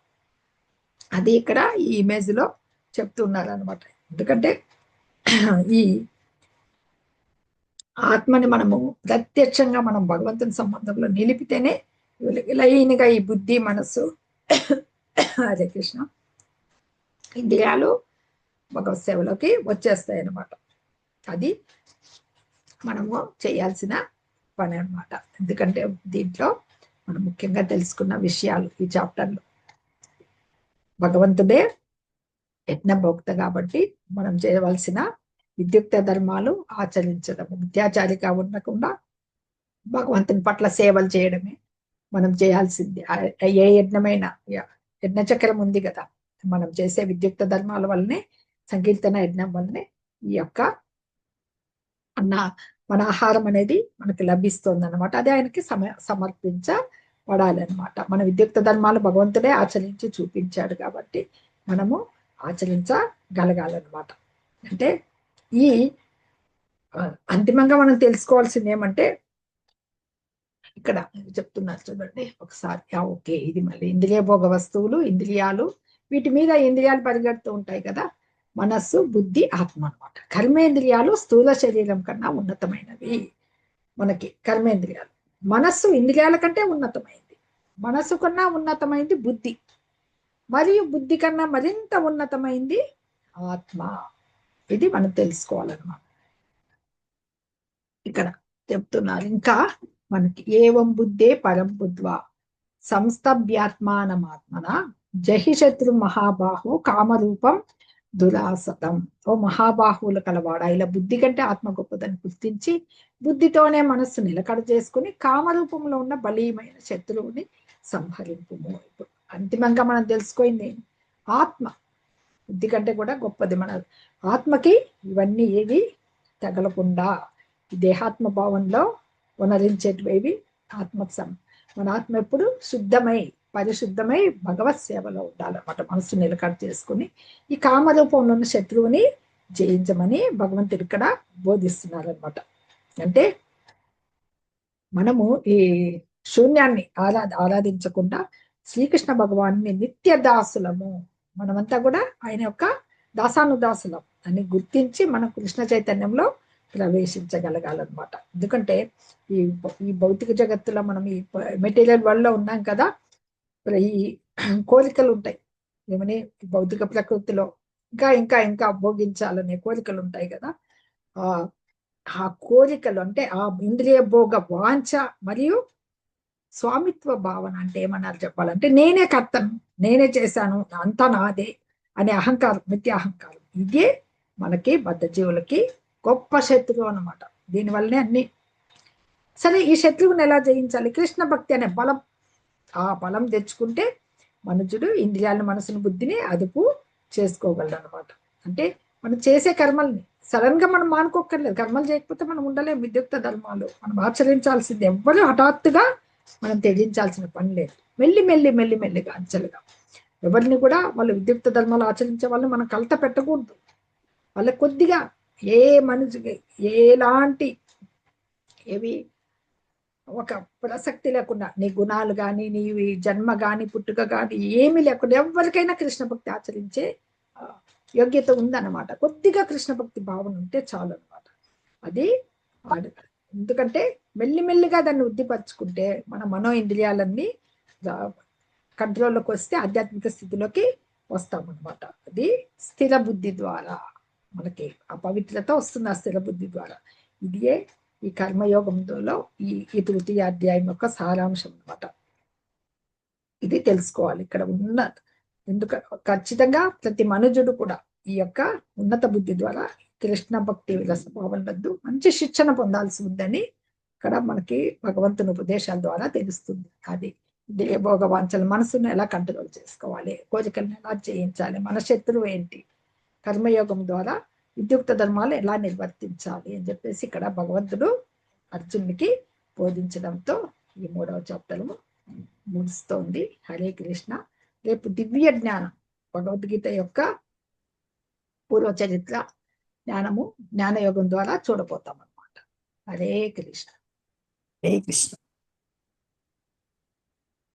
A: అది ఇక్కడ ఈ ఇమేజ్ లో చెప్తున్నారు అనమాట. ఎందుకంటే ఈ ఆత్మని మనము ప్రత్యక్షంగా మనం భగవంతుని సంబంధంలో నిలిపితేనే లైన్గా ఈ బుద్ధి మనస్సు హరే కృష్ణ ఇంద్రియాలు భగవత్ సేవలోకి వచ్చేస్తాయి అన్నమాట. అది మనము చేయాల్సిన పని అనమాట. ఎందుకంటే దీంట్లో మనం ముఖ్యంగా తెలుసుకున్న విషయాలు ఈ చాప్టర్లో భగవంతుడే యజ్ఞభోక్త కాబట్టి మనం చేయవలసిన విద్యుక్త ధర్మాలు ఆచరించడం, విద్యాచారిగా ఉండకుండా భగవంతుని పట్ల సేవలు చేయడమే మనం చేయాల్సింది. ఏ యజ్ఞమైనా యజ్ఞచక్రం ఉంది కదా, మనం చేసే విద్యుక్త ధర్మాల వల్లనే, సంకీర్తన యజ్ఞం వల్లనే ఈ యొక్క అన్న మన ఆహారం అనేది మనకి లభిస్తుంది అనమాట. అది ఆయనకి సమర్పించబడాలి అనమాట. మన విద్యుక్త ధర్మాలు భగవంతుడే ఆచరించి చూపించాడు కాబట్టి మనము ఆచరించగలగాలన్నమాట. అంటే ఈ అంతిమంగా మనం తెలుసుకోవాల్సింది ఏమంటే ఇక్కడ చెప్తున్నారు చూడండి ఒకసారి. ఓకే, ఇది మళ్ళీ ఇంద్రియ భోగ వస్తువులు, ఇంద్రియాలు, వీటి మీద ఇంద్రియాలు పరిగెడుతూ ఉంటాయి కదా, మనస్సు, బుద్ధి, ఆత్మ అనమాట. కర్మేంద్రియాలు స్థూల శరీరం కన్నా ఉన్నతమైనవి. మనకి కర్మేంద్రియాలు, మనస్సు ఇంద్రియాల కంటే ఉన్నతమైంది, మనస్సు కన్నా ఉన్నతమైంది బుద్ధి, మరియు బుద్ధి కన్నా మరింత ఉన్నతమైంది ఆత్మ. ఇది మనం తెలుసుకోవాలన్నమాట. ఇక్కడ చెప్తున్నారు ఇంకా మనకి ఏవం బుద్ధే పరం బుద్ధ్వా సంస్తభ్యాత్మానమాత్మన జహి శత్రు మహాబాహు కామరూపం దురాసతం. ఓ మహాబాహువులు కలవాడా, ఇలా బుద్ధి కంటే ఆత్మ గొప్పదని గుర్తించి బుద్ధితోనే మనస్సు నిలకడ చేసుకుని కామరూపంలో ఉన్న బలీయమైన శత్రువుని సంహరింపుము. అంతిమంగా మనం తెలుసుకోయింది ఆత్మ బుద్ధి కంటే కూడా గొప్పది. మన ఆత్మకి ఇవన్నీ ఏవి తగలకుండా దేహాత్మ భావంలో వనరించేటివి ఆత్మకు మన ఆత్మ ఎప్పుడు శుద్ధమై పరిశుద్ధమై భగవత్ సేవలో ఉండాలన్నమాట. మనసు నిలకడ చేసుకుని ఈ కామరూపంలో ఉన్న శత్రువుని జయించమని భగవంతుడు ఇక్కడ బోధిస్తున్నారనమాట. అంటే మనము ఈ శూన్యాన్ని ఆరాధించకుండా శ్రీకృష్ణ భగవాన్ని నిత్య దాసులము, మనమంతా కూడా ఆయన యొక్క దాసానుదాసులం అని గుర్తించి మనం కృష్ణ చైతన్యంలో ప్రవేశించగలగాలన్నమాట. ఎందుకంటే ఈ ఈ భౌతిక జగత్తులో మనం ఈ మెటీరియల్ వరల్డ్ లో ఉన్నాం కదా, ఈ కోరికలు ఉంటాయి. ఏమని భౌతిక ప్రకృతిలో ఇంకా ఇంకా ఇంకా భోగించాలనే కోరికలు ఉంటాయి కదా. ఆ కోరికలు అంటే ఆ ఇంద్రియ భోగ వాంఛ మరియు స్వామిత్వ భావన అంటే ఏమన్నారు చెప్పాలంటే నేనే కర్తను, నేనే చేశాను, అంతా నాదే అనే అహంకారం, మిథ్య అహంకారం. ఇదే మనకి బద్ధజీవులకి గొప్ప శత్రువు అనమాట. దీనివల్లనే అన్ని. సరే, ఈ శత్రువుని ఎలా జయించాలి? కృష్ణ భక్తి అనే బలం, ఆ బలం తెచ్చుకుంటే మనుషుడు ఇంద్రియాలను, మనసును, బుద్ధిని అదుపు చేసుకోగలడు అనమాట. అంటే మనం చేసే కర్మల్ని సడన్ గా మనం మానుకోక్కర్లేదు. కర్మలు చేయకపోతే మనం ఉండలేము. విద్యుక్త ధర్మాలు మనం ఆచరించాల్సింది. ఎవ్వరూ హఠాత్తుగా మనం త్యజించాల్సిన పని లేదు. మెల్లి మెల్లి మెల్లి మెల్లిగా అంచెలుగా ఎవరిని కూడా వాళ్ళు విద్యుక్త ధర్మాలు ఆచరించే వాళ్ళు మనం కలత పెట్టకూడదు. వాళ్ళ కొద్దిగా ఏ మనిషికి ఎలాంటి ఏవి ఒక ప్రసక్తి లేకుండా, నీ గుణాలు కానీ, నీ జన్మ కానీ, పుట్టుక కానీ ఏమీ లేకుండా ఎవరికైనా కృష్ణ భక్తి ఆచరించే యోగ్యత ఉందన్నమాట. కొద్దిగా కృష్ణ భక్తి భావన ఉంటే చాలు అనమాట. అది ఎందుకంటే మెల్లిమెల్లిగా దాన్ని వృద్ధిపరచుకుంటే మన మనో ఇంద్రియాలన్నీ కంట్రోల్లోకి వస్తే ఆధ్యాత్మిక స్థితిలోకి వస్తామన్నమాట. అది స్థిర బుద్ధి ద్వారా మనకి ఆ పవిత్రత వస్తుంది, ఆ స్థిర బుద్ధి ద్వారా. ఇదే ఈ కర్మయోగంలో ఈ తృతీయ అధ్యాయం యొక్క సారాంశం అనమాట. ఇది తెలుసుకోవాలి ఇక్కడ ఉన్న. ఖచ్చితంగా ప్రతి మనుజుడు కూడా ఈ యొక్క ఉన్నత బుద్ధి ద్వారా కృష్ణ భక్తి విలాస భావనద్దు మంచి శిక్షణ పొందాల్సి ఉందని ఇక్కడ మనకి భగవంతుని ఉపదేశాల ద్వారా తెలుస్తుంది. అది భోగ వాంఛలు, మనసును ఎలా కంట్రోల్ చేసుకోవాలి, కోరికలను ఎలా జయించాలి, మన శత్రువు ఏంటి, కర్మయోగం ద్వారా విద్యుక్త ధర్మాలు ఎలా నిర్వర్తించాలి అని చెప్పేసి ఇక్కడ భగవంతుడు అర్జునుడికి బోధించడంతో ఈ 3వ చాప్టర్ ముగుస్తోంది. హరే కృష్ణ. రేపు దివ్య జ్ఞానం, భగవద్గీత యొక్క పూర్వ చరిత్ర జ్ఞానము జ్ఞానయోగం ద్వారా చూడబోతాం అన్నమాట. హరే కృష్ణ. హరే కృష్ణ.